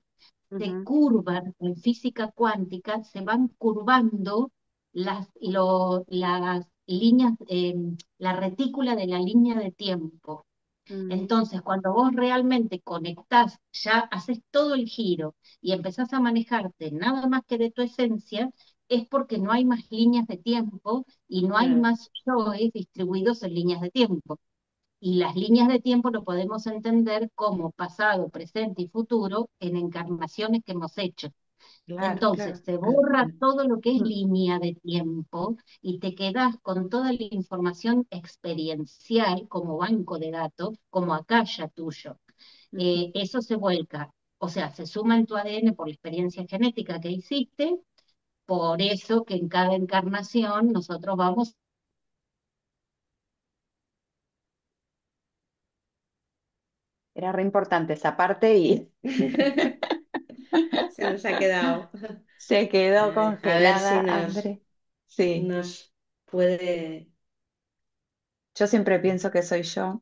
se ujú, curvan en física cuántica, se van curvando las líneas, la retícula de la línea de tiempo. mm, Entonces, cuando vos realmente conectás, ya haces todo el giro y empezás a manejarte nada más que de tu esencia, es porque no hay más líneas de tiempo y no hay Claro. más yoes distribuidos en líneas de tiempo. Y las líneas de tiempo lo podemos entender como pasado, presente y futuro en encarnaciones que hemos hecho. claro, Entonces, claro. se borra todo lo que es línea de tiempo y te quedas con toda la información experiencial como banco de datos, como acá ya tuyo. Ujú. Eso se vuelca, o sea, se suma en tu ADN por la experiencia genética que hiciste, por eso que en cada encarnación nosotros vamos. Era re importante esa parte y Se nos ha quedado. se quedó A ver si congelada, André. Sí, nos puede. yo siempre pienso que soy yo.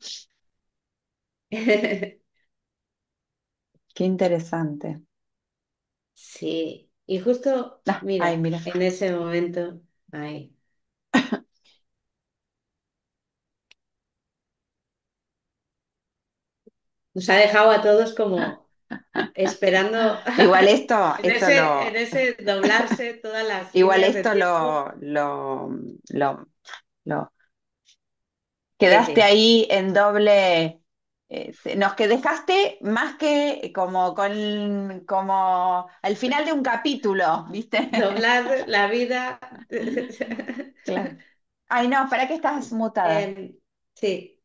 Qué interesante. Sí, y justo, Ah, ay, mira, mira. en ese momento, ahí, nos ha dejado a todos como esperando Igual esto, en ese doblarse todas las igual líneas de esto tiempo. lo, lo Sí, quedaste sí, ahí en doble, nos que dejaste más que como al final de un capítulo, ¿viste? doblar la vida. Claro. Ay, no, ¿para qué estás mutada? Sí,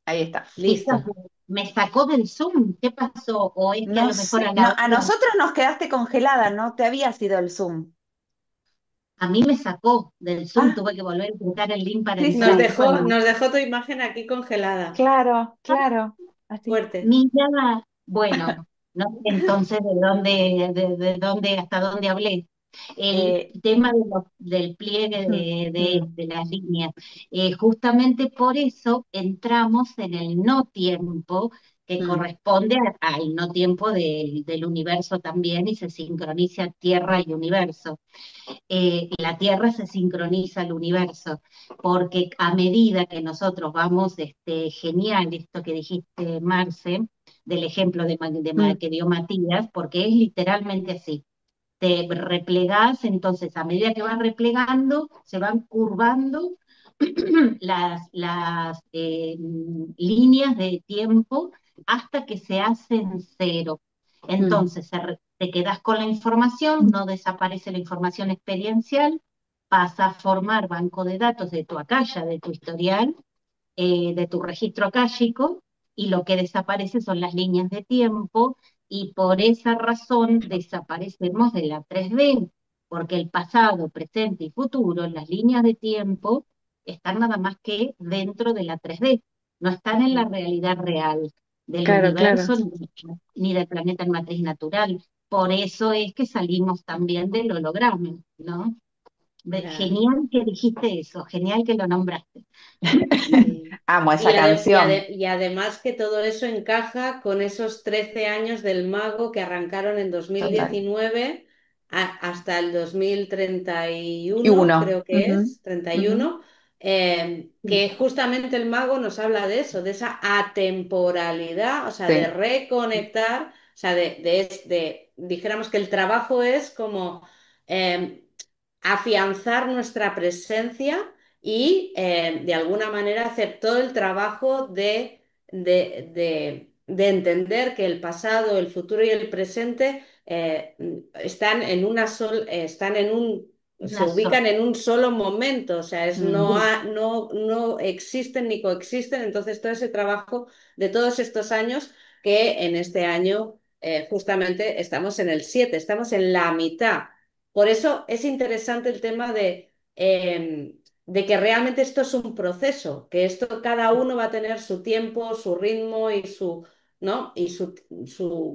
Ahí está. Chicas, listo. me sacó del Zoom. ¿Qué pasó? ¿O es que a No lo mejor sé, a no, la a hora? nosotros nos quedaste congelada, no te había sido el Zoom. A mí me sacó del Zoom. Ah, Tuve que volver a buscar el link para sí, entrar. sí. Bueno, Nos dejó tu imagen aquí congelada. Claro, claro. Así. Fuerte. mira, bueno, no sé entonces de dónde, hasta dónde hablé. El Eh, tema del pliegue mm, mm, de las líneas. Justamente por eso entramos en el no tiempo que mm, corresponde al no tiempo del universo también y se sincroniza Tierra y universo. La Tierra se sincroniza al universo, porque a medida que nosotros vamos, genial esto que dijiste, Marce, del ejemplo mm, que dio Matías, porque es literalmente así. Te replegás, entonces a medida que vas replegando, se van curvando las líneas de tiempo hasta que se hacen cero. mm, Entonces te quedas con la información, no desaparece la información experiencial, pasa a formar banco de datos de tu acaya, de tu historial, de tu registro akáshico, y lo que desaparece son las líneas de tiempo, y por esa razón desaparecemos de la 3D, porque el pasado, presente y futuro, las líneas de tiempo, están nada más que dentro de la 3D, no están en la mm. realidad real del Claro, claro. universo ni del planeta en matriz natural. Por eso es que salimos también del holograma, ¿no? Claro. Genial que dijiste eso, genial que lo nombraste. Sí. Amo esa canción. Y además que todo eso encaja con esos 13 años del mago que arrancaron en Total. 2019 hasta el 2031, Y uno. creo que Ujú, es, 31, ujú. que justamente el mago nos habla de eso, de esa atemporalidad, o sea, de Sí, reconectar, o sea, dijéramos que el trabajo es como eh, afianzar nuestra presencia y de alguna manera hacer todo el trabajo de entender que el pasado, el futuro y el presente están en están en se Una ubican sola. en un solo momento, o sea, mm, no existen ni coexisten, entonces todo ese trabajo de todos estos años que en este año justamente estamos en el 7 estamos en la mitad. Por eso es interesante el tema de que realmente esto es un proceso, que esto cada uno va a tener su tiempo, su ritmo y ¿no? Y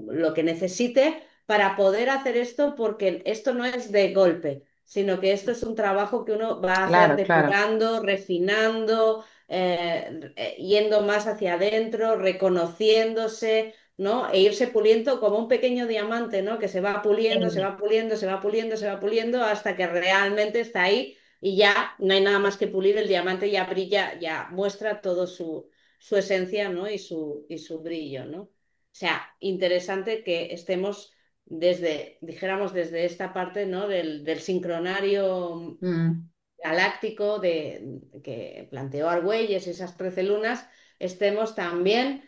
lo que necesite para poder hacer esto, porque esto no es de golpe, sino que esto es un trabajo que uno va a hacer claro, claro. depurando, refinando, yendo más hacia adentro, reconociéndose, ¿no? E irse puliendo como un pequeño diamante, ¿no? Que se va puliendo, se Eh, va puliendo, se va puliendo, se va puliendo hasta que realmente está ahí y ya no hay nada más que pulir, el diamante ya brilla, ya muestra todo su esencia, ¿no? Y su brillo, ¿no? O sea, interesante que estemos dijéramos, desde esta parte, ¿no? Del sincronario Mm, galáctico que planteó Argüelles, esas 13 lunas, estemos también,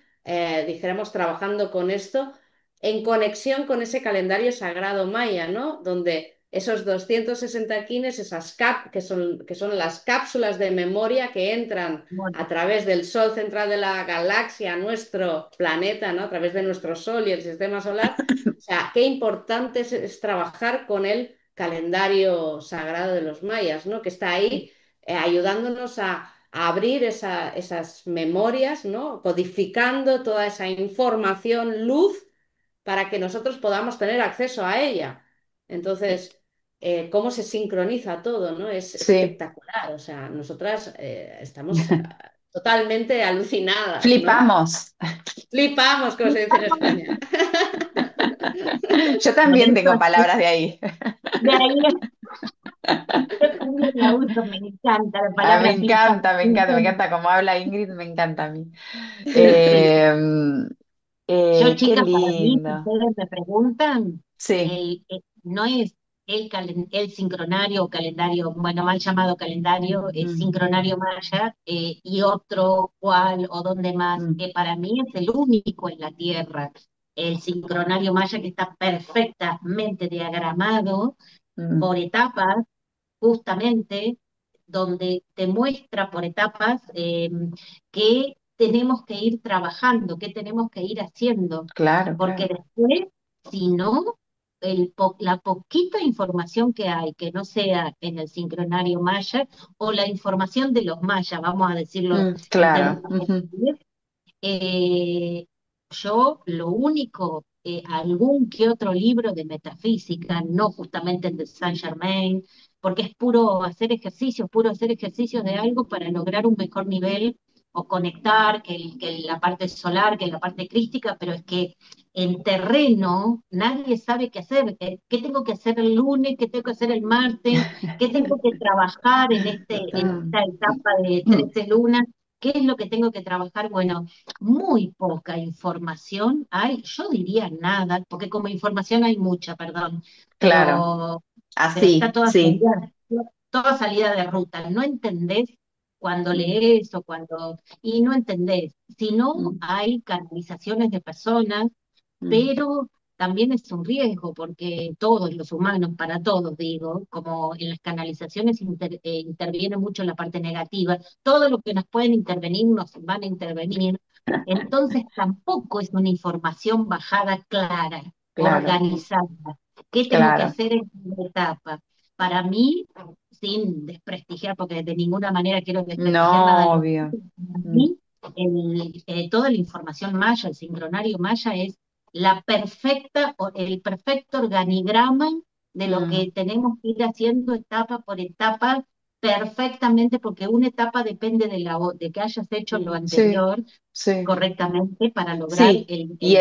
dijéramos, trabajando con esto en conexión con ese calendario sagrado maya, ¿no? Donde esos 260 quines, que son las cápsulas de memoria que entran bueno, a través del Sol central de la galaxia a nuestro planeta, ¿no? A través de nuestro Sol y el sistema solar. O sea, qué importante es trabajar con el calendario sagrado de los mayas, ¿no? Que está ahí ayudándonos a abrir esas memorias, ¿no? Codificando toda esa información, luz, para que nosotros podamos tener acceso a ella. sí. Entonces, cómo se sincroniza todo, ¿no? Es Sí, espectacular. O sea, nosotras estamos totalmente alucinadas, ¿no? flipamos. Flipamos, como se dice en España. Yo Por también eso, tengo palabras de ahí. de ahí yo también la uso, me encanta la Ah, me palabra flipa. encanta, me Me encanta, me encanta. encanta como habla Ingrid, me encanta a mí. Eh, Yo, qué chica, para mí, si lindo. ustedes me preguntan, Sí, no es el sincronario o calendario, bueno, mal llamado calendario, mm, sincronario maya, y otro cual o donde más, mm, para mí es el único en la Tierra. El sincronario maya que está perfectamente diagramado mm, por etapas, justamente, donde te muestra por etapas qué tenemos que ir trabajando, qué tenemos que ir haciendo, claro, porque claro. después, si no, la poquita información que hay, que no sea en el sincronario maya, o la información de los mayas, vamos a decirlo en Claro. términos Ujú, generales, eh, yo lo único, algún que otro libro de metafísica, no justamente el de Saint Germain, porque es puro hacer ejercicios de algo para lograr un mejor nivel o conectar que la parte solar, que la parte crística, pero es que en terreno nadie sabe qué hacer, qué tengo que hacer el lunes, qué tengo que hacer el martes, qué tengo que trabajar en mm, esta etapa de mm, 13 lunas. ¿Qué es lo que tengo que trabajar? Bueno, muy poca información hay, yo diría nada, porque como información hay mucha, perdón, claro. pero, pero está Así, sí. toda salida de ruta. No entendés cuando lees o cuando, y no entendés. Si no, Mm, hay canalizaciones de personas, mm, pero también es un riesgo porque todos los humanos, para todos digo, como en las canalizaciones interviene mucho la parte negativa, todo lo que nos pueden intervenir nos van a intervenir, entonces tampoco es una información bajada clara, claro, organizada. ¿Qué tengo que claro. hacer en cada etapa? Para mí, sin desprestigiar, porque de ninguna manera quiero desprestigiar nada de No, lo que obvio. para Mm, mí, toda la información maya, el sincronario maya es el perfecto organigrama de lo mm, que tenemos que ir haciendo etapa por etapa perfectamente, porque una etapa depende de que hayas hecho lo sí, anterior sí. correctamente para lograr Sí, y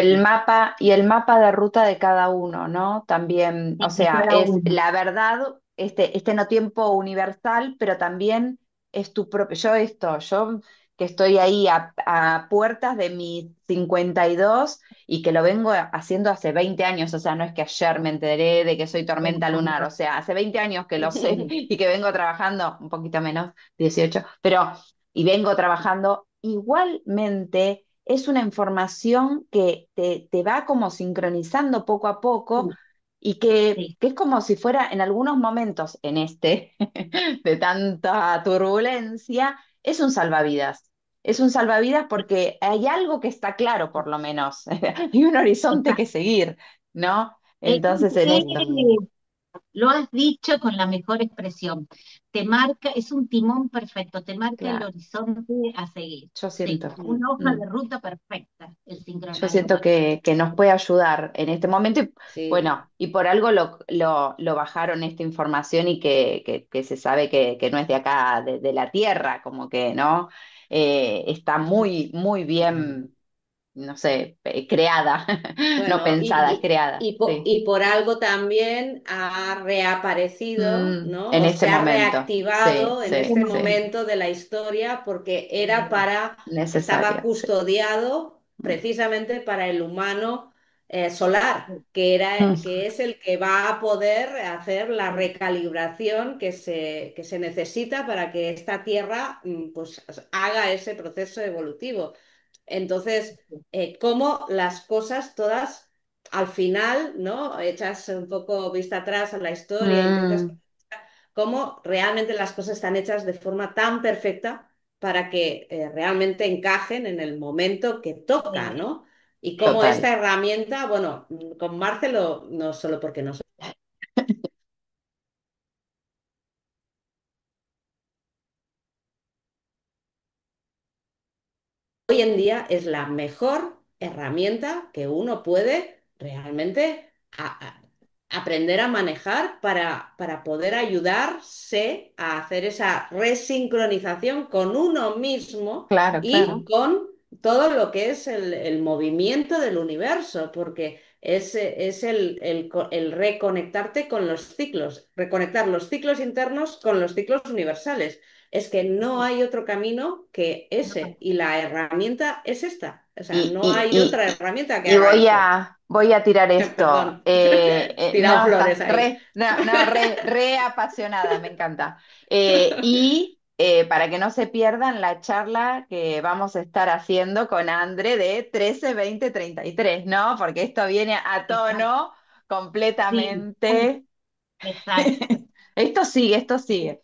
el mapa de ruta de cada uno, ¿no? También, o de sea, cada es uno. la verdad, este no tiempo universal, pero también es tu propio, yo que estoy ahí a puertas de mis 52 y que lo vengo haciendo hace 20 años, o sea, no es que ayer me enteré de que soy tormenta lunar, o sea, hace 20 años que lo sé y que vengo trabajando, un poquito menos, 18, pero, y vengo trabajando igualmente es una información que te va como sincronizando poco a poco Sí, y sí, que es como si fuera en algunos momentos, en este, de tanta turbulencia, es un salvavidas. Es un salvavidas porque hay algo que está claro, por lo menos. Hay un horizonte que exacto. seguir, ¿no? Eh, Entonces, en esto, Lo has dicho con la mejor expresión. Te marca, es un timón perfecto, te marca el claro, horizonte a seguir. yo Sí, siento. una hoja Mm. de ruta perfecta, el Yo sincronario siento maya. que nos puede ayudar en este momento y Sí. bueno, y por algo lo bajaron esta información y que se sabe que no es de acá, de la Tierra, como que, ¿no? Está muy, muy bien, no sé, creada, no Bueno, pensada, creada, sí. y por algo también ha reaparecido, ¿no? En O este se ha momento, sí, reactivado en sí, este sí, momento de la historia porque era estaba necesario, sí. custodiado precisamente para el humano solar, que era, Mm, que es el que va a poder hacer la recalibración que se necesita para que esta Tierra, pues, haga ese proceso evolutivo. Entonces, cómo las cosas todas al final, ¿no? Echas un poco vista atrás a la historia, intentas mm, cómo realmente las cosas están hechas de forma tan perfecta para que realmente encajen en el momento que toca, Sí, ¿no? Y cómo total. esta herramienta, bueno, con Marcelo, no solo porque nos hoy en día es la mejor herramienta que uno puede realmente aprender a manejar para poder ayudarse a hacer esa resincronización con uno mismo Claro, y claro. con todo lo que es el movimiento del universo, porque es el reconectarte con los ciclos, reconectar los ciclos internos con los ciclos universales. Es que no hay otro camino que ese y la herramienta es esta. O sea, Y, no y, hay y, otra herramienta que y haga voy eso. voy a tirar esto. Perdón, tirado No, estás flores ahí. re apasionada, me encanta. Para que no se pierdan la charla que vamos a estar haciendo con André de 13 20 33, ¿no? Porque esto viene a Exacto, tono sí, completamente. exacto. Esto sigue, esto sigue.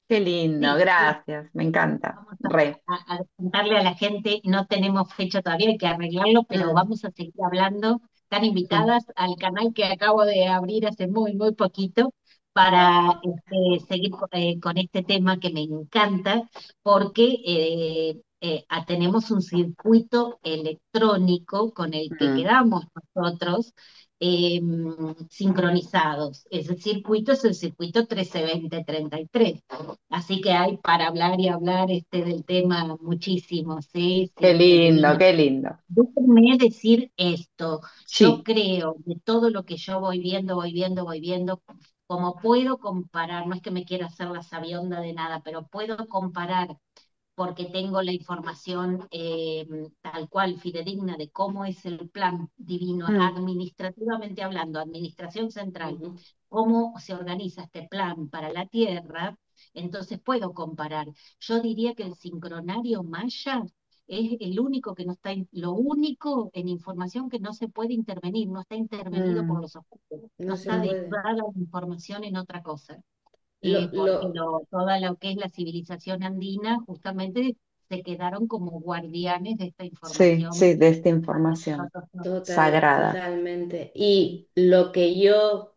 Qué lindo, Sí, gracias, me encanta. vamos Re. a contarle a la gente, no tenemos fecha todavía, hay que arreglarlo, pero Mm, vamos a seguir hablando. Están mm, invitadas al canal que acabo de abrir hace muy, muy poquito para seguir con este tema que me encanta, porque tenemos un circuito electrónico con el que mm. quedamos nosotros eh, sincronizados. Ese circuito es el circuito 13 20 33. Así que hay para hablar y hablar del tema muchísimo, sí, Qué sí, qué lindo, divino. qué lindo. Déjenme decir esto, yo Sí. creo de todo lo que yo voy viendo, como puedo comparar, no es que me quiera hacer la sabionda de nada, pero puedo comparar porque tengo la información tal cual, fidedigna, de cómo es el plan divino, Mm, administrativamente hablando, administración central, Ujú. cómo se organiza este plan para la Tierra, entonces puedo comparar. Yo diría que el sincronario maya es el único que no está, lo único en información que no se puede intervenir, no está intervenido por mm. los oscuros, no No se está puede. derivada la información en otra cosa Lo, porque lo, toda lo que es la civilización andina justamente se quedaron como guardianes de esta Sí, información. sí, de esta información sagrada. totalmente. Y lo que yo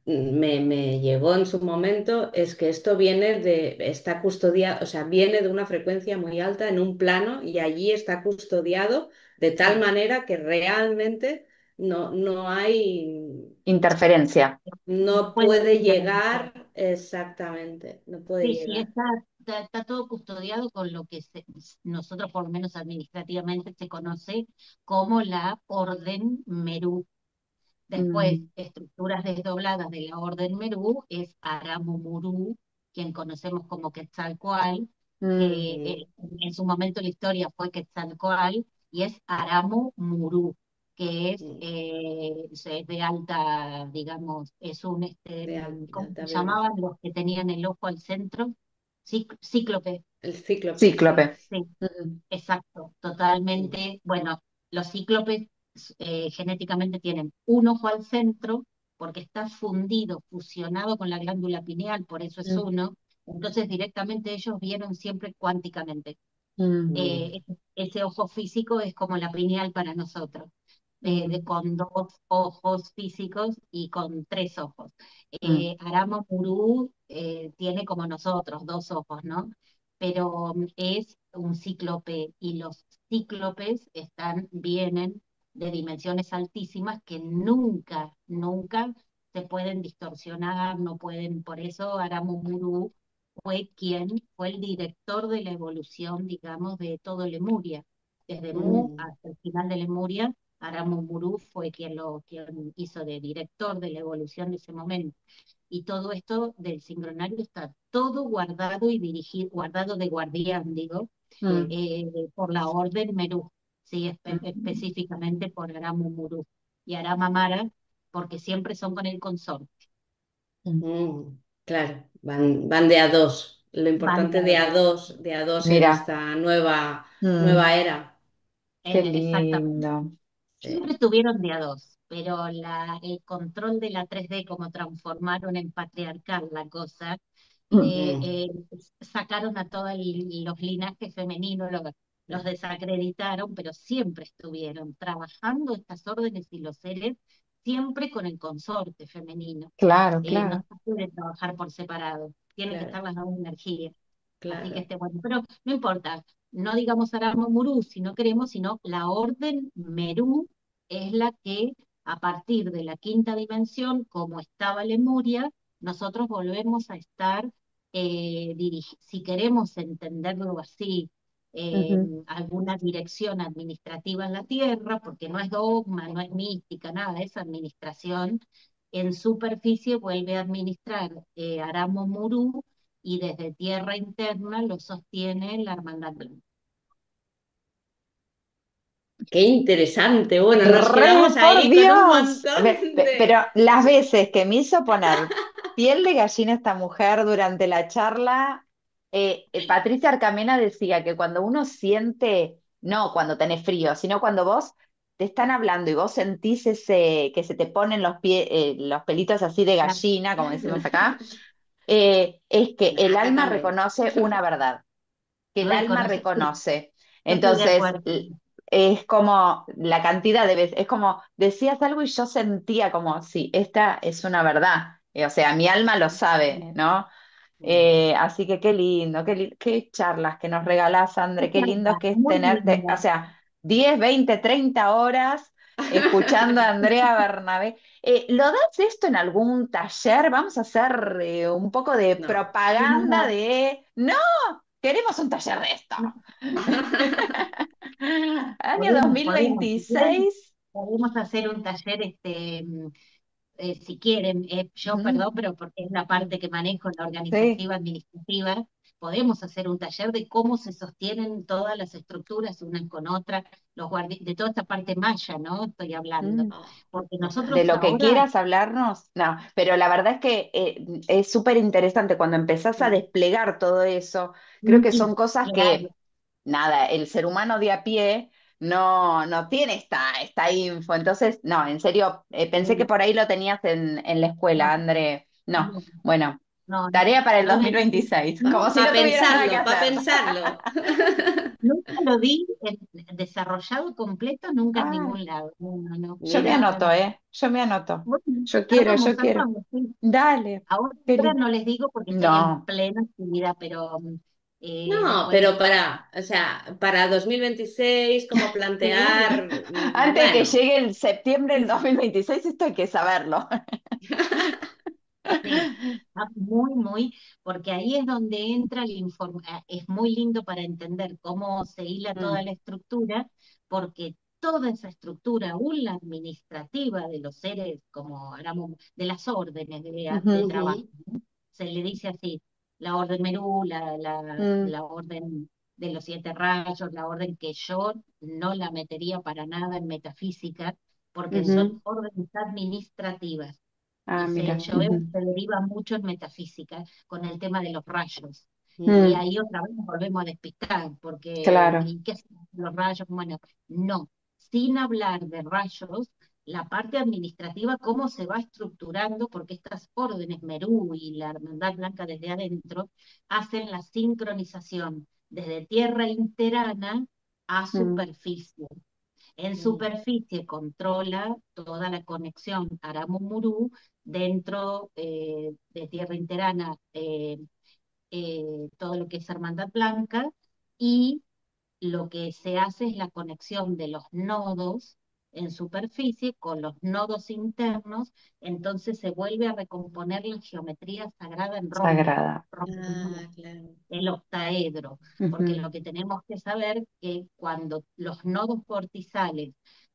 me llegó en su momento es que esto está custodiado, o sea, viene de una frecuencia muy alta en un plano y allí está custodiado de tal Sí, manera que realmente no hay, Interferencia. no no puede haber puede intervención. llegar exactamente, no puede Sí, sí, llegar. está todo custodiado con lo que nosotros, por lo menos administrativamente, se conoce como la Orden Merú. Después, Mm, estructuras desdobladas de la Orden Merú es Aramumurú, quien conocemos como Quetzalcoatl, que mm, Mm, en su momento la historia fue Quetzalcoatl, y es Aramumurú, que mm, es de alta, digamos, es un, de ¿cómo alta se llamaban vibración. los que tenían el ojo al centro? Cíclope, El cíclope, sí. Cíclope. sí. Mm, Exacto, Mm, totalmente. Bueno, los cíclopes genéticamente tienen un ojo al centro porque está fundido, fusionado con la glándula pineal, por eso es mm, uno. Entonces directamente ellos vieron siempre cuánticamente. mm, Ese ojo físico es como la pineal para nosotros, mm, con dos ojos físicos y con tres ojos. mm, Arama Purú tiene como nosotros dos ojos, ¿no? Pero es un cíclope y los cíclopes vienen de dimensiones altísimas que nunca, nunca se pueden distorsionar, no pueden, por eso Aramumuru fue el director de la evolución, digamos, de todo Lemuria. Desde Mu mm, hasta el final de Lemuria, Aramumuru fue quien hizo de director de la evolución de ese momento. Y todo esto del sincronario está todo guardado y dirigido, guardado de guardián, digo, mm, por la orden Merú, sí, mm, específicamente por Aramumuru y Aramamara, porque siempre son con el consorte. mm. mm. Claro, van de a dos. Lo importante Bandeados. de a dos en Mira, esta mm, nueva era. qué Exactamente. lindo. Siempre Sí. estuvieron de a dos, pero el control de la 3D, como transformaron en patriarcal la cosa, Mm, Mm, sacaron a todos los linajes femeninos, los desacreditaron, pero siempre estuvieron trabajando estas órdenes y los seres, siempre con el consorte femenino. claro, No claro, se puede trabajar por separado, tienen que claro, estar las dos energías. Así que claro. bueno, pero no importa, no digamos Aramo Murú si no queremos, sino la orden Merú es la que a partir de la quinta dimensión, como estaba Lemuria, nosotros volvemos a estar, si queremos entenderlo así, Ujú. alguna dirección administrativa en la Tierra, porque no es dogma, no es mística, nada, es administración. En superficie vuelve a administrar Aramo Murú y desde tierra interna lo sostiene la Hermandad Blanca. Qué interesante. Bueno, nos Re, quedamos por ahí con un Dios. montón Pero de... las veces que me hizo poner piel de gallina esta mujer durante la charla, Patricia Arcamena decía que cuando uno siente, no cuando tenés frío, sino cuando vos te están hablando y vos sentís ese, que se te ponen los pelitos así de Claro, gallina, como decimos acá, es que el Acá alma también. reconoce una verdad, que el alma reconoce, sí, reconoce. yo estoy de Entonces, acuerdo. es como la cantidad de veces, es como decías algo y yo sentía como, sí, esta es una verdad. O sea, mi alma lo sabe, ¿no? Así que qué charlas que nos regalás, André, qué lindo que es Muy tenerte, o linda. sea, 10 20 30 horas escuchando a Andrea Bernabé. ¿Lo das esto en algún taller? Vamos a hacer un poco de No. Sí, no, propaganda no, de, no, queremos un taller de esto. no. Año dos mil Si quieren, veintiséis. podemos hacer un taller, si quieren, yo Ujú, perdón, pero porque es la parte que manejo, la sí. organizativa administrativa, podemos hacer un taller de cómo se sostienen todas las estructuras unas con otras, de toda esta parte maya, ¿no? Estoy hablando. Mm. Oh, Porque De nosotros lo que ahora, quieras hablarnos, no, pero la verdad es que es súper interesante cuando empezás a desplegar todo eso. Creo que son cosas claro, que, nada, el ser humano de a pie no tiene esta info. Entonces, no, en serio, pensé que por ahí lo tenías en la escuela, no, André. No, no, bueno, no, no. tarea para el dos mil Bueno, veintiséis, como no, si no tuviera nada que para hacer. pensarlo. nunca lo vi desarrollado completo, nunca en Ah, ningún lado. No, no, no. yo me Mira, anoto, ¿eh? Yo me anoto. Bueno, Yo quiero, yo quiero. hagamos, sí. Dale, Ahora Feli. no les digo porque estoy en No. plena actividad, pero no, después, pero o sea, para 2026, como sí, plantear, Antes de que bueno, llegue el septiembre del 2026, esto hay que saberlo. sí, muy, muy, porque ahí es donde entra el informe, es muy lindo para entender cómo se hila toda Mm, la estructura, porque toda esa estructura, aún la administrativa de los seres, como hablamos, de las órdenes de ujú, trabajo, ujú, ¿no? Se le dice así, la orden Merú, mm, la orden de los siete rayos, la orden que yo no la metería para nada en metafísica, porque son ujú. órdenes administrativas Ah, y mira. yo veo Ujú. que se deriva mucho en metafísica con el tema de los rayos. Y Mm, ujú. ahí otra vez nos volvemos a despistar, porque claro, ¿y qué son los rayos? Bueno, no, sin hablar de rayos, la parte administrativa, cómo se va estructurando, porque estas órdenes Merú y la Hermandad Blanca desde adentro hacen la sincronización desde tierra interana a mm, superficie. En Mm, superficie controla toda la conexión Aramu-Murú dentro de Tierra Interana, todo lo que es Hermandad Blanca, y lo que se hace es la conexión de los nodos en superficie con los nodos internos, entonces se vuelve a recomponer la geometría sagrada en rombo, sagrada. ah, claro. el octaedro, porque Ujú, lo que tenemos que saber que cuando los nodos cortisales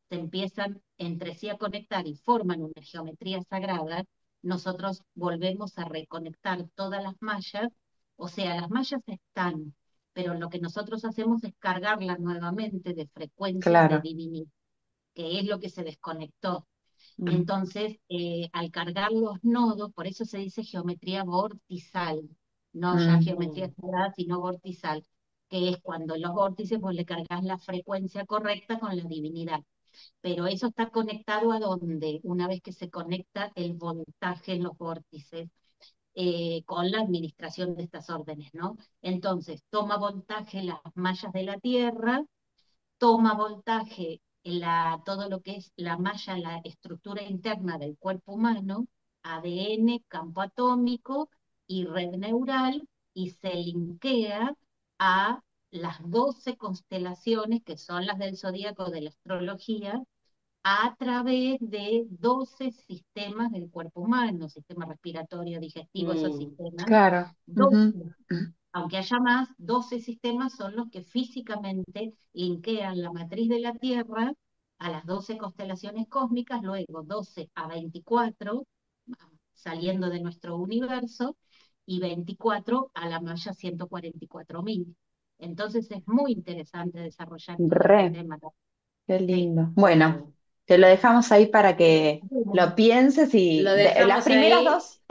se empiezan entre sí a conectar y forman una geometría sagrada, nosotros volvemos a reconectar todas las mallas, o sea, las mallas están, pero lo que nosotros hacemos es cargarlas nuevamente de frecuencias de claro. divinidad, que es lo que se desconectó. Mm, Entonces, al cargar los nodos, por eso se dice geometría vortizal, no ya mm, geometría Mm, sagrada, sino vortizal, que es cuando los vórtices vos le cargas la frecuencia correcta con la divinidad. Pero eso está conectado a donde, una vez que se conecta el voltaje en los vórtices, con la administración de estas órdenes, ¿no? Entonces, toma voltaje las mallas de la Tierra, toma voltaje todo lo que es la malla, la estructura interna del cuerpo humano, ADN, campo atómico y red neural, y se linkea a las 12 constelaciones que son las del zodíaco de la astrología, a través de 12 sistemas del cuerpo humano, sistema respiratorio, digestivo, esos Mm, sistemas. Claro. 12, Ujú. aunque haya más, 12 sistemas son los que físicamente linkean la matriz de la Tierra a las 12 constelaciones cósmicas, luego 12 a 24, saliendo de nuestro universo, y 24 a la malla 144.000. Entonces es muy interesante desarrollar todo este Re. tema. Qué Sí. lindo. Bueno, claro. te lo dejamos ahí para que lo Bueno, pienses y Lo las dejamos primeras ahí. dos,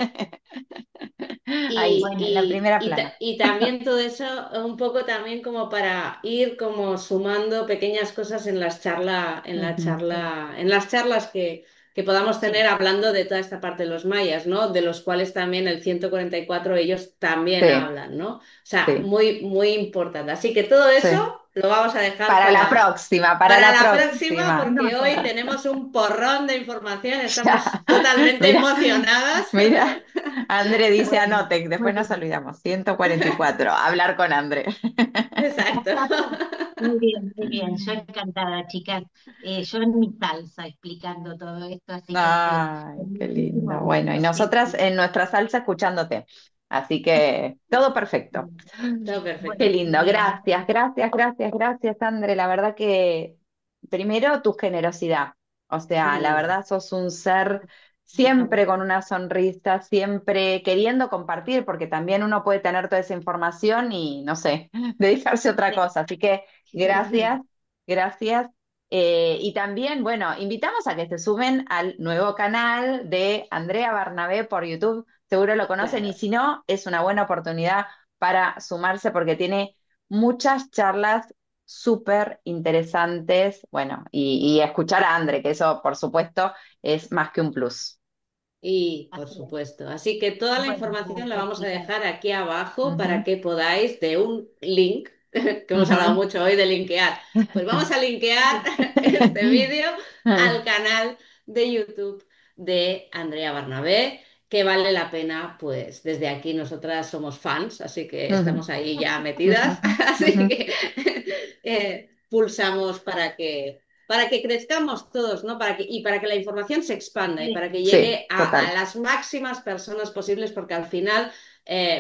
ahí, bueno, en la primera plana. Y también todo eso un poco también como para ir como sumando pequeñas cosas en Ujú. en las charlas que podamos tener sí, hablando de toda esta parte de los mayas, ¿no? De los cuales también el 144 ellos también Sí, hablan, ¿no? O sea, sí, muy, muy importante. Así que todo sí. eso lo vamos a dejar Para la próxima, para para la la próxima, próxima. porque hoy anótalo. tenemos un porrón de información, Ya. estamos totalmente Mira, emocionadas. mira. André dice Bueno, anoten, muy después nos bien. olvidamos. 144, hablar con André. Exacto. Muy bien, muy bien. Yo encantada, chicas. Yo en mi salsa explicando todo esto, así que Ay, con qué muchísimo lindo. Bueno, y gusto. Sí, nosotras sí. en nuestra salsa escuchándote. Así que todo perfecto. Todo Qué perfecto. Bueno, muy lindo. bien. Gracias, gracias, gracias, gracias, André. La verdad que, primero, tu generosidad. O sea, la Mm. verdad sos un ser Muchas siempre con gracias. una sonrisa, siempre queriendo compartir, porque también uno puede tener toda esa información y, no sé, dedicarse a otra Sí, cosa. Así que gracias, gracias. Y también, bueno, invitamos a que se sumen al nuevo canal de Andrea Barnabé por YouTube. Seguro lo conocen y Claro. si no, es una buena oportunidad para sumarse porque tiene muchas charlas súper interesantes. Bueno, y escuchar a Andre, que eso, por supuesto, es más que un plus. Y por así es. supuesto. Así que toda la Bueno, información la gracias, vamos a chicas. dejar aquí abajo para Ujú, que podáis de un link, que hemos hablado ujú. mucho hoy de linkear. Pues vamos a linkear este vídeo al canal de YouTube de Andrea Barnabé, que vale la pena, pues desde aquí nosotras somos fans, así que Ujú, estamos ahí ya ujú, metidas, así ujú. que pulsamos para que crezcamos todos, ¿no? Y para que la información se expanda y para que Sí, llegue a total. las máximas personas posibles, porque al final,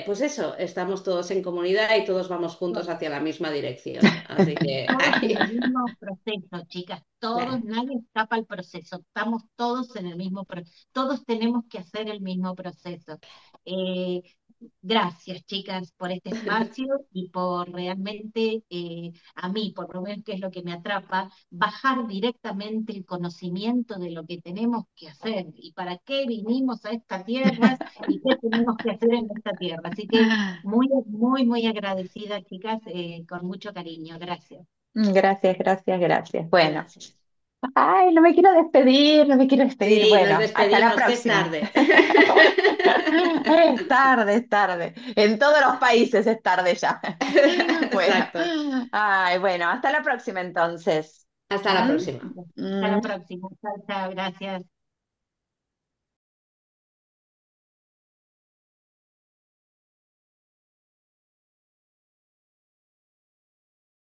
pues eso, estamos todos en comunidad y todos vamos juntos Sí. hacia la misma dirección. Así que Todos en el ahí, mismo proceso, chicas, claro. todos, nadie escapa al proceso, estamos todos en el mismo proceso, todos tenemos que hacer el mismo proceso. Eh, Gracias, chicas, por este espacio y por realmente, a mí, por lo menos que es lo que me atrapa, bajar directamente el conocimiento de lo que tenemos que hacer y para qué vinimos a esta tierra y qué tenemos que hacer en esta tierra. Así que muy, muy, muy agradecida, chicas, con mucho cariño. Gracias. Gracias, gracias, gracias. Bueno, Gracias. ay, no me quiero despedir, no me quiero despedir. Sí, nos Bueno, hasta la despedimos, que es próxima. tarde. Es tarde, es tarde. En todos los países es tarde ya. Bueno, Exacto. ay, bueno, hasta la próxima entonces. Hasta la ¿Mm? próxima. Hasta Mm. la próxima. Chao, chao, gracias.